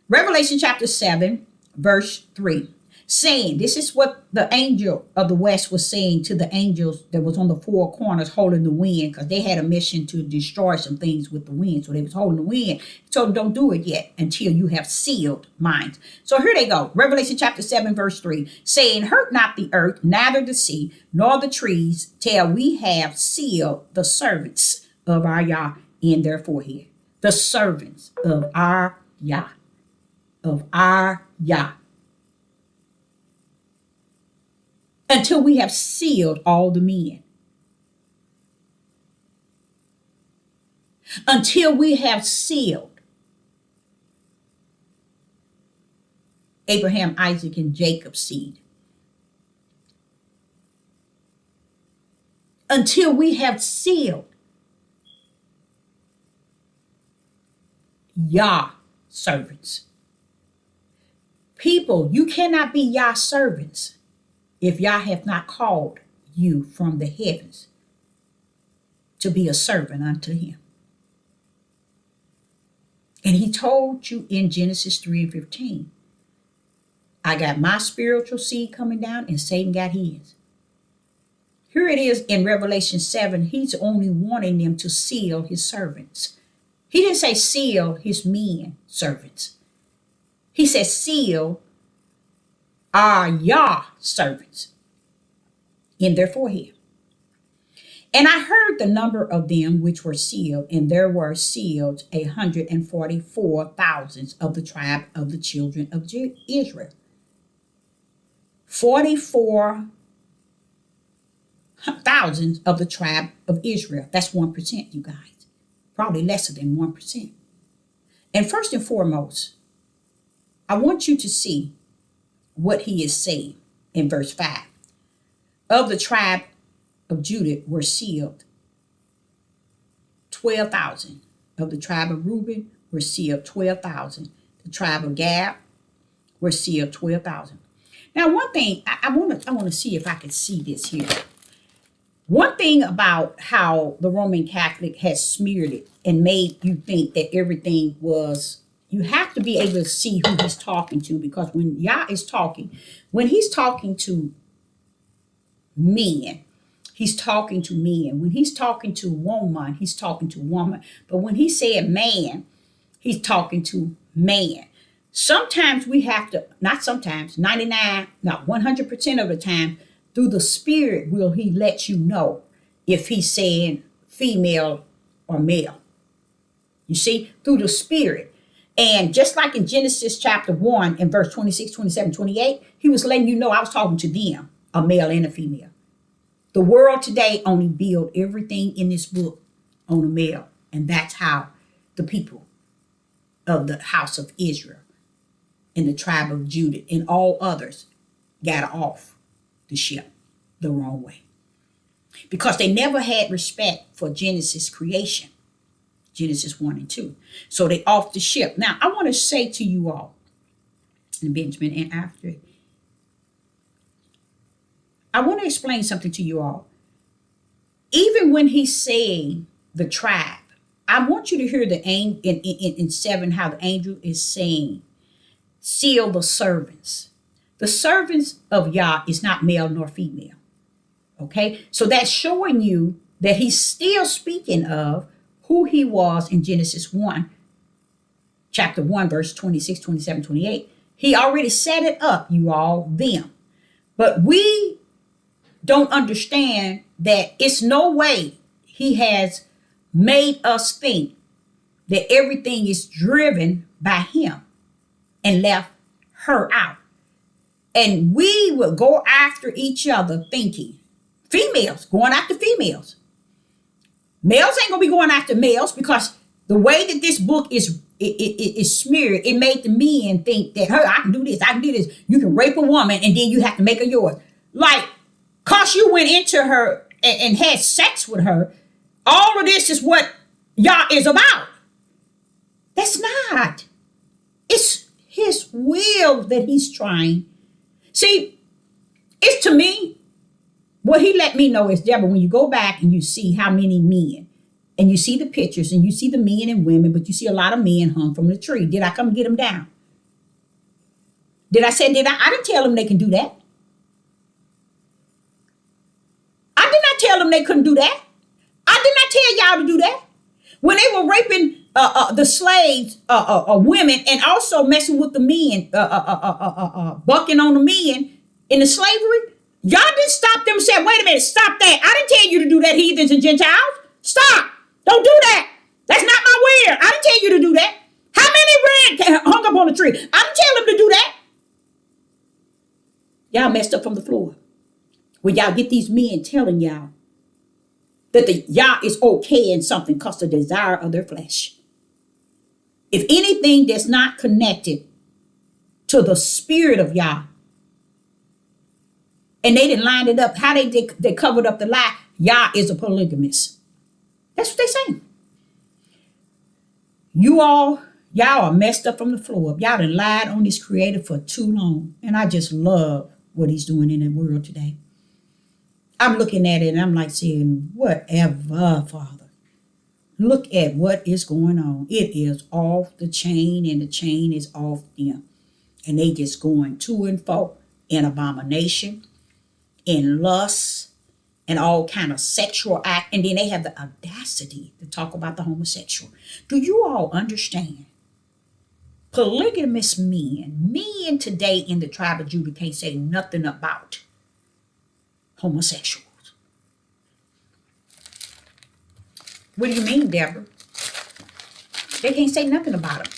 Revelation chapter 7, verse 3. Saying, this is what the angel of the west was saying to the angels that was on the four corners holding the wind, because they had a mission to destroy some things with the wind. So they was holding the wind. He told them, don't do it yet until you have sealed mine. So here they go. Revelation chapter 7, verse 3. Saying, hurt not the earth, neither the sea, nor the trees, till we have sealed the servants of our Yah in their forehead. The servants of our Yah. Of our Yah. Until we have sealed all the men. Until we have sealed Abraham, Isaac, and Jacob's seed. Until we have sealed Yah servants. People, you cannot be Yah servants if Yah have not called you from the heavens to be a servant unto him. And he told you in Genesis 3 and 15, I got my spiritual seed coming down and Satan got his. Here it is in Revelation 7, he's only wanting them to seal his servants. He didn't say seal his men servants. He said seal our Yah servants in their forehead. And I heard the number of them which were sealed, and there were sealed 144,000 of the tribe of the children of Israel. 44,000 of the tribe of Israel. That's 1%, you guys. Probably lesser than 1%. And first and foremost, I want you to see what he is saying in verse 5. Of the tribe of Judah were sealed 12,000. Of the tribe of Reuben were sealed 12,000. The tribe of Gad were sealed 12,000. Now, one thing I want to see if I can see this here. One thing about how the Roman Catholic has smeared it and made you think that everything was, you have to be able to see who he's talking to, because when Yah is talking, when he's talking to men, he's talking to men. When he's talking to woman, he's talking to woman. But when he said man, he's talking to man. Sometimes we have to, not sometimes, 99, not 100% of the time, through the spirit will he let you know if he's saying female or male. You see, through the spirit. And just like in Genesis chapter 1 and verse 26, 27, 28, he was letting you know I was talking to them, a male and a female. The world today only build everything in this book on a male. And that's how the people of the house of Israel and the tribe of Judah and all others got off the ship the wrong way. Because they never had respect for Genesis creation. Genesis 1 and 2. So they off the ship. Now, I want to say to you all, and Benjamin and after, I want to explain something to you all. Even when he's saying the tribe, I want you to hear the angel in 7 how the angel is saying, seal the servants. The servants of Yah is not male nor female. Okay, so that's showing you that he's still speaking of who he was in Genesis 1, chapter 1, verse 26, 27, 28. He already set it up, you all, them. But we don't understand that it's no way he has made us think that everything is driven by him and left her out. And we will go after each other thinking, females going after females. Males ain't gonna be going after males, because the way that this book is smeared, it made the men think that, hey, I can do this, I can do this. You can rape a woman and then you have to make her yours. Like, cause you went into her and had sex with her, all of this is what Yah is about. That's not. It's his will that he's trying. See, it's, to me, what he let me know is, Deborah, when you go back and you see how many men, and you see the pictures and you see the men and women, but you see a lot of men hung from the tree. Did I come and get them down? Did I say, I didn't tell them they can do that. I did not tell them they couldn't do that. I did not tell y'all to do that. When they were raping the slaves, women, and also messing with the men, bucking on the men in the slavery, y'all didn't stop them and say, wait a minute, stop that. I didn't tell you to do that, heathens and Gentiles. Stop. Don't do that. That's not my word. I didn't tell you to do that. How many ran hung up on the tree? I didn't tell them to do that. Y'all messed up from the floor. When y'all get these men telling y'all that the Yah is okay in something because the desire of their flesh. If anything that's not connected to the spirit of Yah, and they didn't line it up, how they covered up the lie, Yah is a polygamist. That's what they saying. Y'all are messed up from the floor up. Y'all done lied on this creator for too long. And I just love what he's doing in the world today. I'm looking at it and I'm like saying, whatever, Father. Look at what is going on. It is off the chain, and the chain is off them. And they just going to and fro in abomination, in lust, and all kind of sexual act. And then they have the audacity to talk about the homosexual. Do you all understand? Polygamous men today in the tribe of Judah can't say nothing about homosexuals. What do you mean, Deborah? They can't say nothing about them.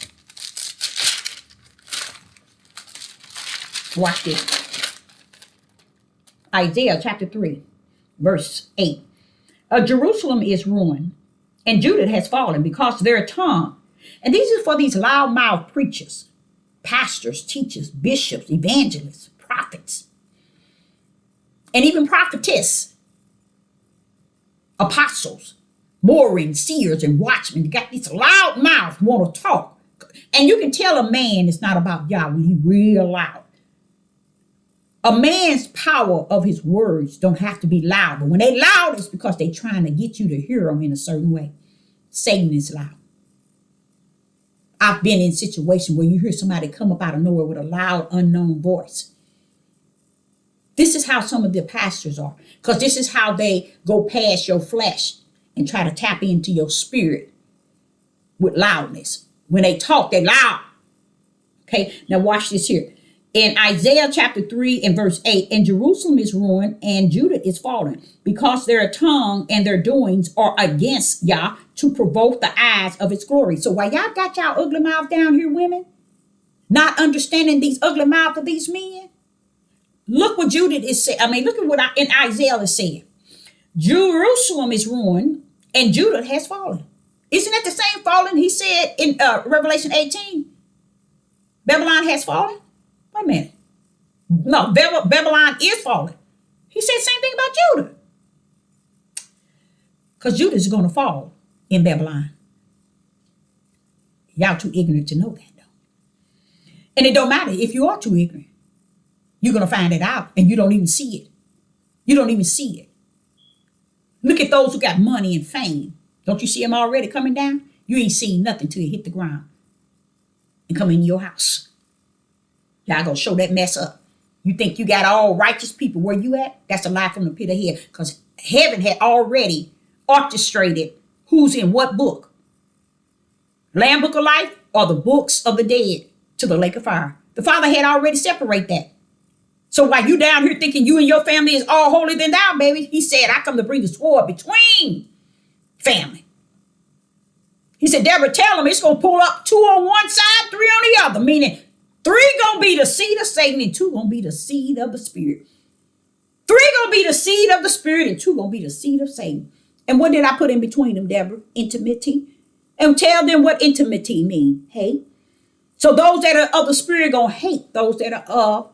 Watch this. Isaiah chapter 3, verse 8. Jerusalem is ruined, and Judah has fallen because their tongue. And these are for these loudmouth preachers, pastors, teachers, bishops, evangelists, prophets, and even prophetess, apostles, mooring, seers, and watchmen. They got these loud mouths want to talk. And you can tell a man it's not about Yah when he real loud. A man's power of his words don't have to be loud. But when they loud, it's because they're trying to get you to hear them in a certain way. Satan is loud. I've been in situations where you hear somebody come up out of nowhere with a loud, unknown voice. This is how some of the pastors are, because this is how they go past your flesh and try to tap into your spirit with loudness. When they talk, they're loud. Okay, now watch this here. In Isaiah chapter 3 and verse 8, and Jerusalem is ruined and Judah is fallen, because their tongue and their doings are against Yah to provoke the eyes of its glory. So while y'all got y'all ugly mouth down here, women, not understanding these ugly mouths of these men, look what Judah is saying. Look at what in Isaiah is saying. Jerusalem is ruined and Judah has fallen. Isn't that the same fallen he said in Revelation 18? Babylon has fallen? Wait a minute. No, Babylon is falling. He said the same thing about Judah. Because Judah is going to fall in Babylon. Y'all too ignorant to know that, though. And it don't matter if you are too ignorant. You're going to find it out and you don't even see it. You don't even see it. Look at those who got money and fame. Don't you see them already coming down? You ain't seen nothing till you hit the ground and come in your house. Y'all gonna show that mess up. You think you got all righteous people where you at? That's a lie from the pit of hell. Because heaven had already orchestrated who's in what book. Lamb Book of Life or the books of the dead to the lake of fire. The Father had already separated that. So while you down here thinking you and your family is all holier than thou, baby, he said, I come to bring the sword between family. He said, Deborah, tell them it's going to pull up 2 on one side, 3 on the other. Meaning 3 going to be the seed of Satan and 2 going to be the seed of the Spirit. 3 going to be the seed of the Spirit and 2 going to be the seed of Satan. And what did I put in between them, Deborah? Intimacy. And tell them what intimacy mean. Hate. So those that are of the Spirit going to hate those that are of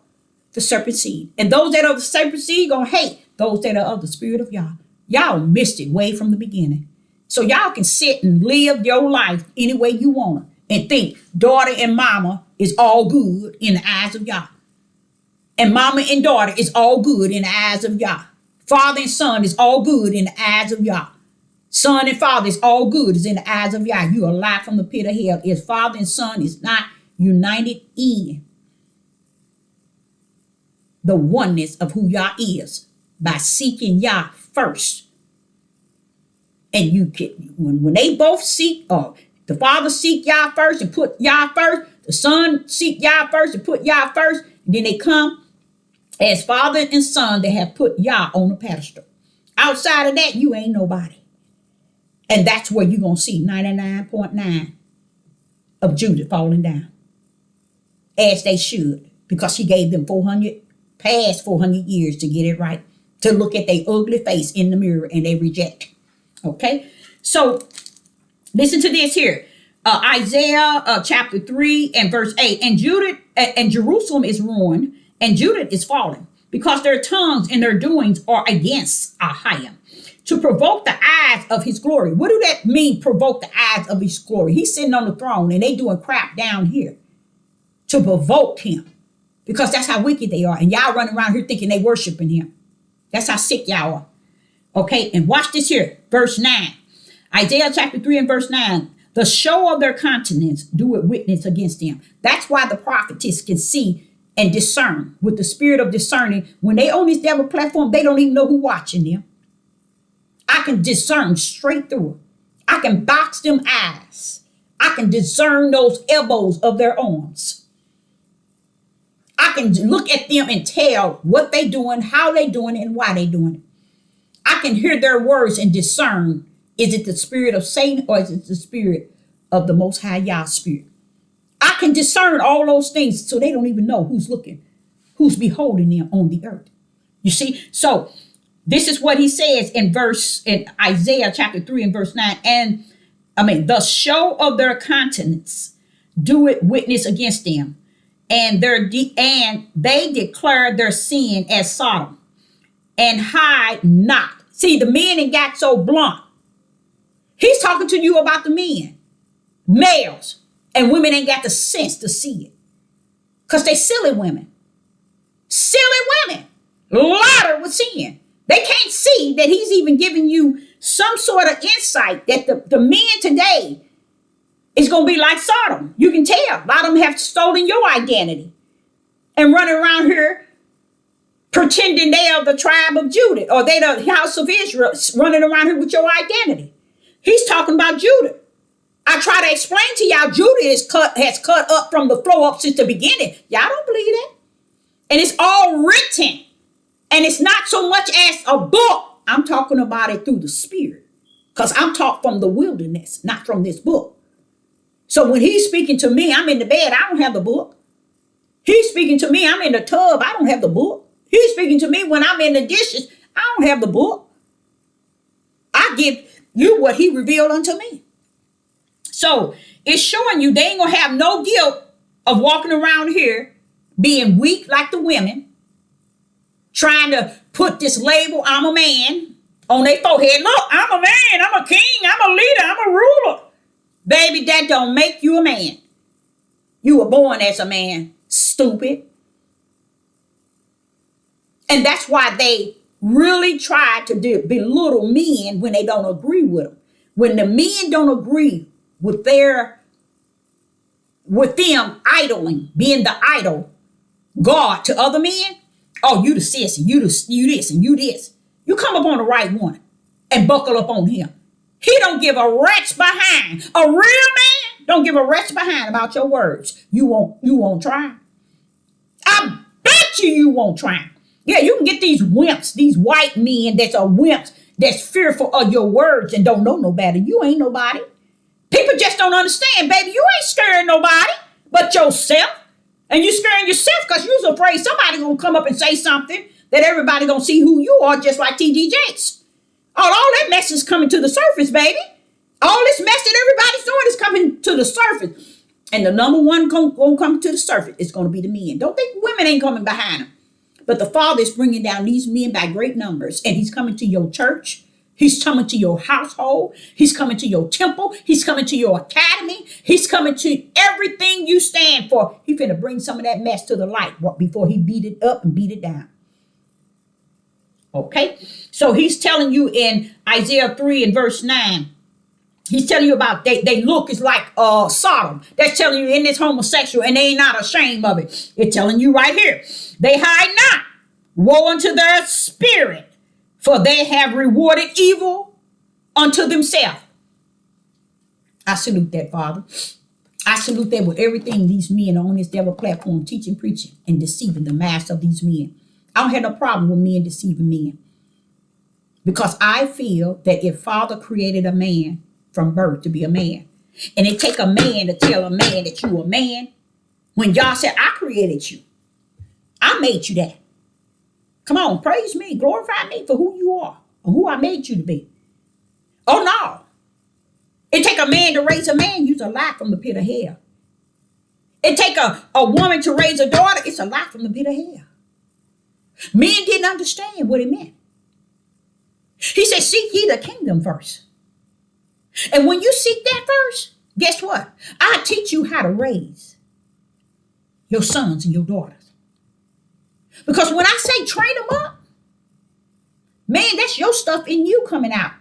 the serpent seed. And those that are of the serpent seed going to hate those that are of the Spirit of Yah. Y'all missed it way from the beginning. So y'all can sit and live your life any way you want to and think daughter and mama is all good in the eyes of Yah. And mama and daughter is all good in the eyes of Yah. Father and son is all good in the eyes of Yah. Son and father is all good is in the eyes of Yah. You are alive from the pit of hell. If father and son is not united in the oneness of who Yah is by seeking Yah first. And you can, when they both seek, the father seek Yah first and put Yah first, the son seek Yah first and put Yah first, and then they come as father and son that have put Yah on the pedestal. Outside of that, you ain't nobody. And that's where you're going to see 99.9 of Judah falling down. As they should, because she gave them past 400 years to get it right, to look at their ugly face in the mirror and they reject. Okay, so listen to this here. Isaiah chapter 3 and verse 8. And Judah and Jerusalem is ruined, and Judah is fallen, because their tongues and their doings are against Ahijah, to provoke the eyes of his glory. What do that mean, provoke the eyes of his glory? He's sitting on the throne and they doing crap down here to provoke him, because that's how wicked they are. And y'all running around here thinking they worshiping him. That's how sick y'all are. Okay, and watch this here, verse 9. Isaiah chapter 3 and verse 9. The show of their countenance do it witness against them. That's why the prophetess can see and discern with the spirit of discerning. When they on this devil platform, they don't even know who watching them. I can discern straight through. I can box them eyes. I can discern those elbows of their arms. I can look at them and tell what they doing, how they doing it, and why they doing it. I can hear their words and discern, is it the spirit of Satan or is it the spirit of the Most High Yah spirit? I can discern all those things so they don't even know who's looking, who's beholding them on the earth. You see? So this is what he says in Isaiah chapter 3 and verse 9. And the show of their countenance do it witness against them. And they declare their sin as Sodom, and hide not. See, the men ain't got so blunt. He's talking to you about the men, males, and women ain't got the sense to see it. Because they silly women. Silly women. Louder with sin. They can't see that he's even giving you some sort of insight that the men today is going to be like Sodom. You can tell. A lot of them have stolen your identity and running around here pretending they are the tribe of Judah or they the house of Israel, running around here with your identity. He's talking about Judah. I try to explain to y'all, Judah has cut up from the flow up since the beginning. Y'all don't believe that? And it's all written. And it's not so much as a book. I'm talking about it through the spirit. Because I'm taught from the wilderness, not from this book. So when he's speaking to me, I'm in the bed, I don't have the book. He's speaking to me, I'm in the tub, I don't have the book. He's speaking to me when I'm in the dishes, I don't have the book. I give you what he revealed unto me. So it's showing you they ain't gonna have no guilt of walking around here being weak like the women, trying to put this label, I'm a man, on their forehead. Look, I'm a man, I'm a king, I'm a leader, I'm a ruler. Baby, that don't make you a man. You were born as a man, stupid. And that's why they really try to belittle men when they don't agree with them. When the men don't agree with them idling, being the idol God to other men, oh, you the sis, and you this, and you this. You come up on the right one and buckle up on him. He don't give a rat's behind. A real man don't give a rat's behind about your words. You won't try. I bet you won't try. Yeah, you can get these wimps, these white men that's a wimps, that's fearful of your words and don't know no better. You ain't nobody. People just don't understand, baby. You ain't scaring nobody but yourself. And you scaring yourself because you're afraid somebody gonna come up and say something that everybody gonna see who you are, just like T.D. Jakes. All that mess is coming to the surface, baby. All this mess that everybody's doing is coming to the surface. And the number one gonna come to the surface is gonna be the men. Don't think women ain't coming behind them. But the Father is bringing down these men by great numbers. And he's coming to your church. He's coming to your household. He's coming to your temple. He's coming to your academy. He's coming to everything you stand for. He's finna bring some of that mess to the light before he beat it up and beat it down. Okay? So he's telling you in Isaiah 3 and verse 9, he's telling you about they look is like Sodom. That's telling you in this homosexual and they ain't not ashamed of it. It's telling you right here. They hide not. Woe unto their spirit, for they have rewarded evil unto themselves. I salute that, Father. I salute that with everything these men on this devil platform teaching, preaching, and deceiving the mass of these men. I don't have no problem with men deceiving men. Because I feel that if Father created a man from birth to be a man, and it take a man to tell a man that you a man, when y'all said, I created you, I made you that. Come on, praise me, glorify me for who you are, or who I made you to be. Oh no. It take a man to raise a man, use a lie from the pit of hell. It take a woman to raise a daughter, it's a lie from the pit of hell. Men didn't understand what it meant. He said, seek ye the kingdom first. And when you seek that first, guess what? I'll teach you how to raise your sons and your daughters. Because when I say train them up, man, that's your stuff in you coming out.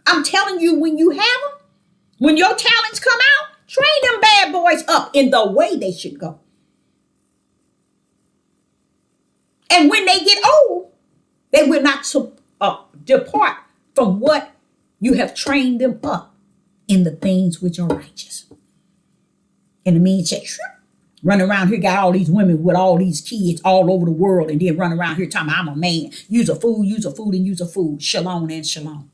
I'm telling you, when you have them, when your talents come out, train them bad boys up in the way they should go. And when they get old, they will not depart from what you have trained them up in the things which are righteous. And the men say, run around here, got all these women with all these kids all over the world, and then run around here talking about, I'm a man. Use a fool, and use a fool. Shalom and shalom.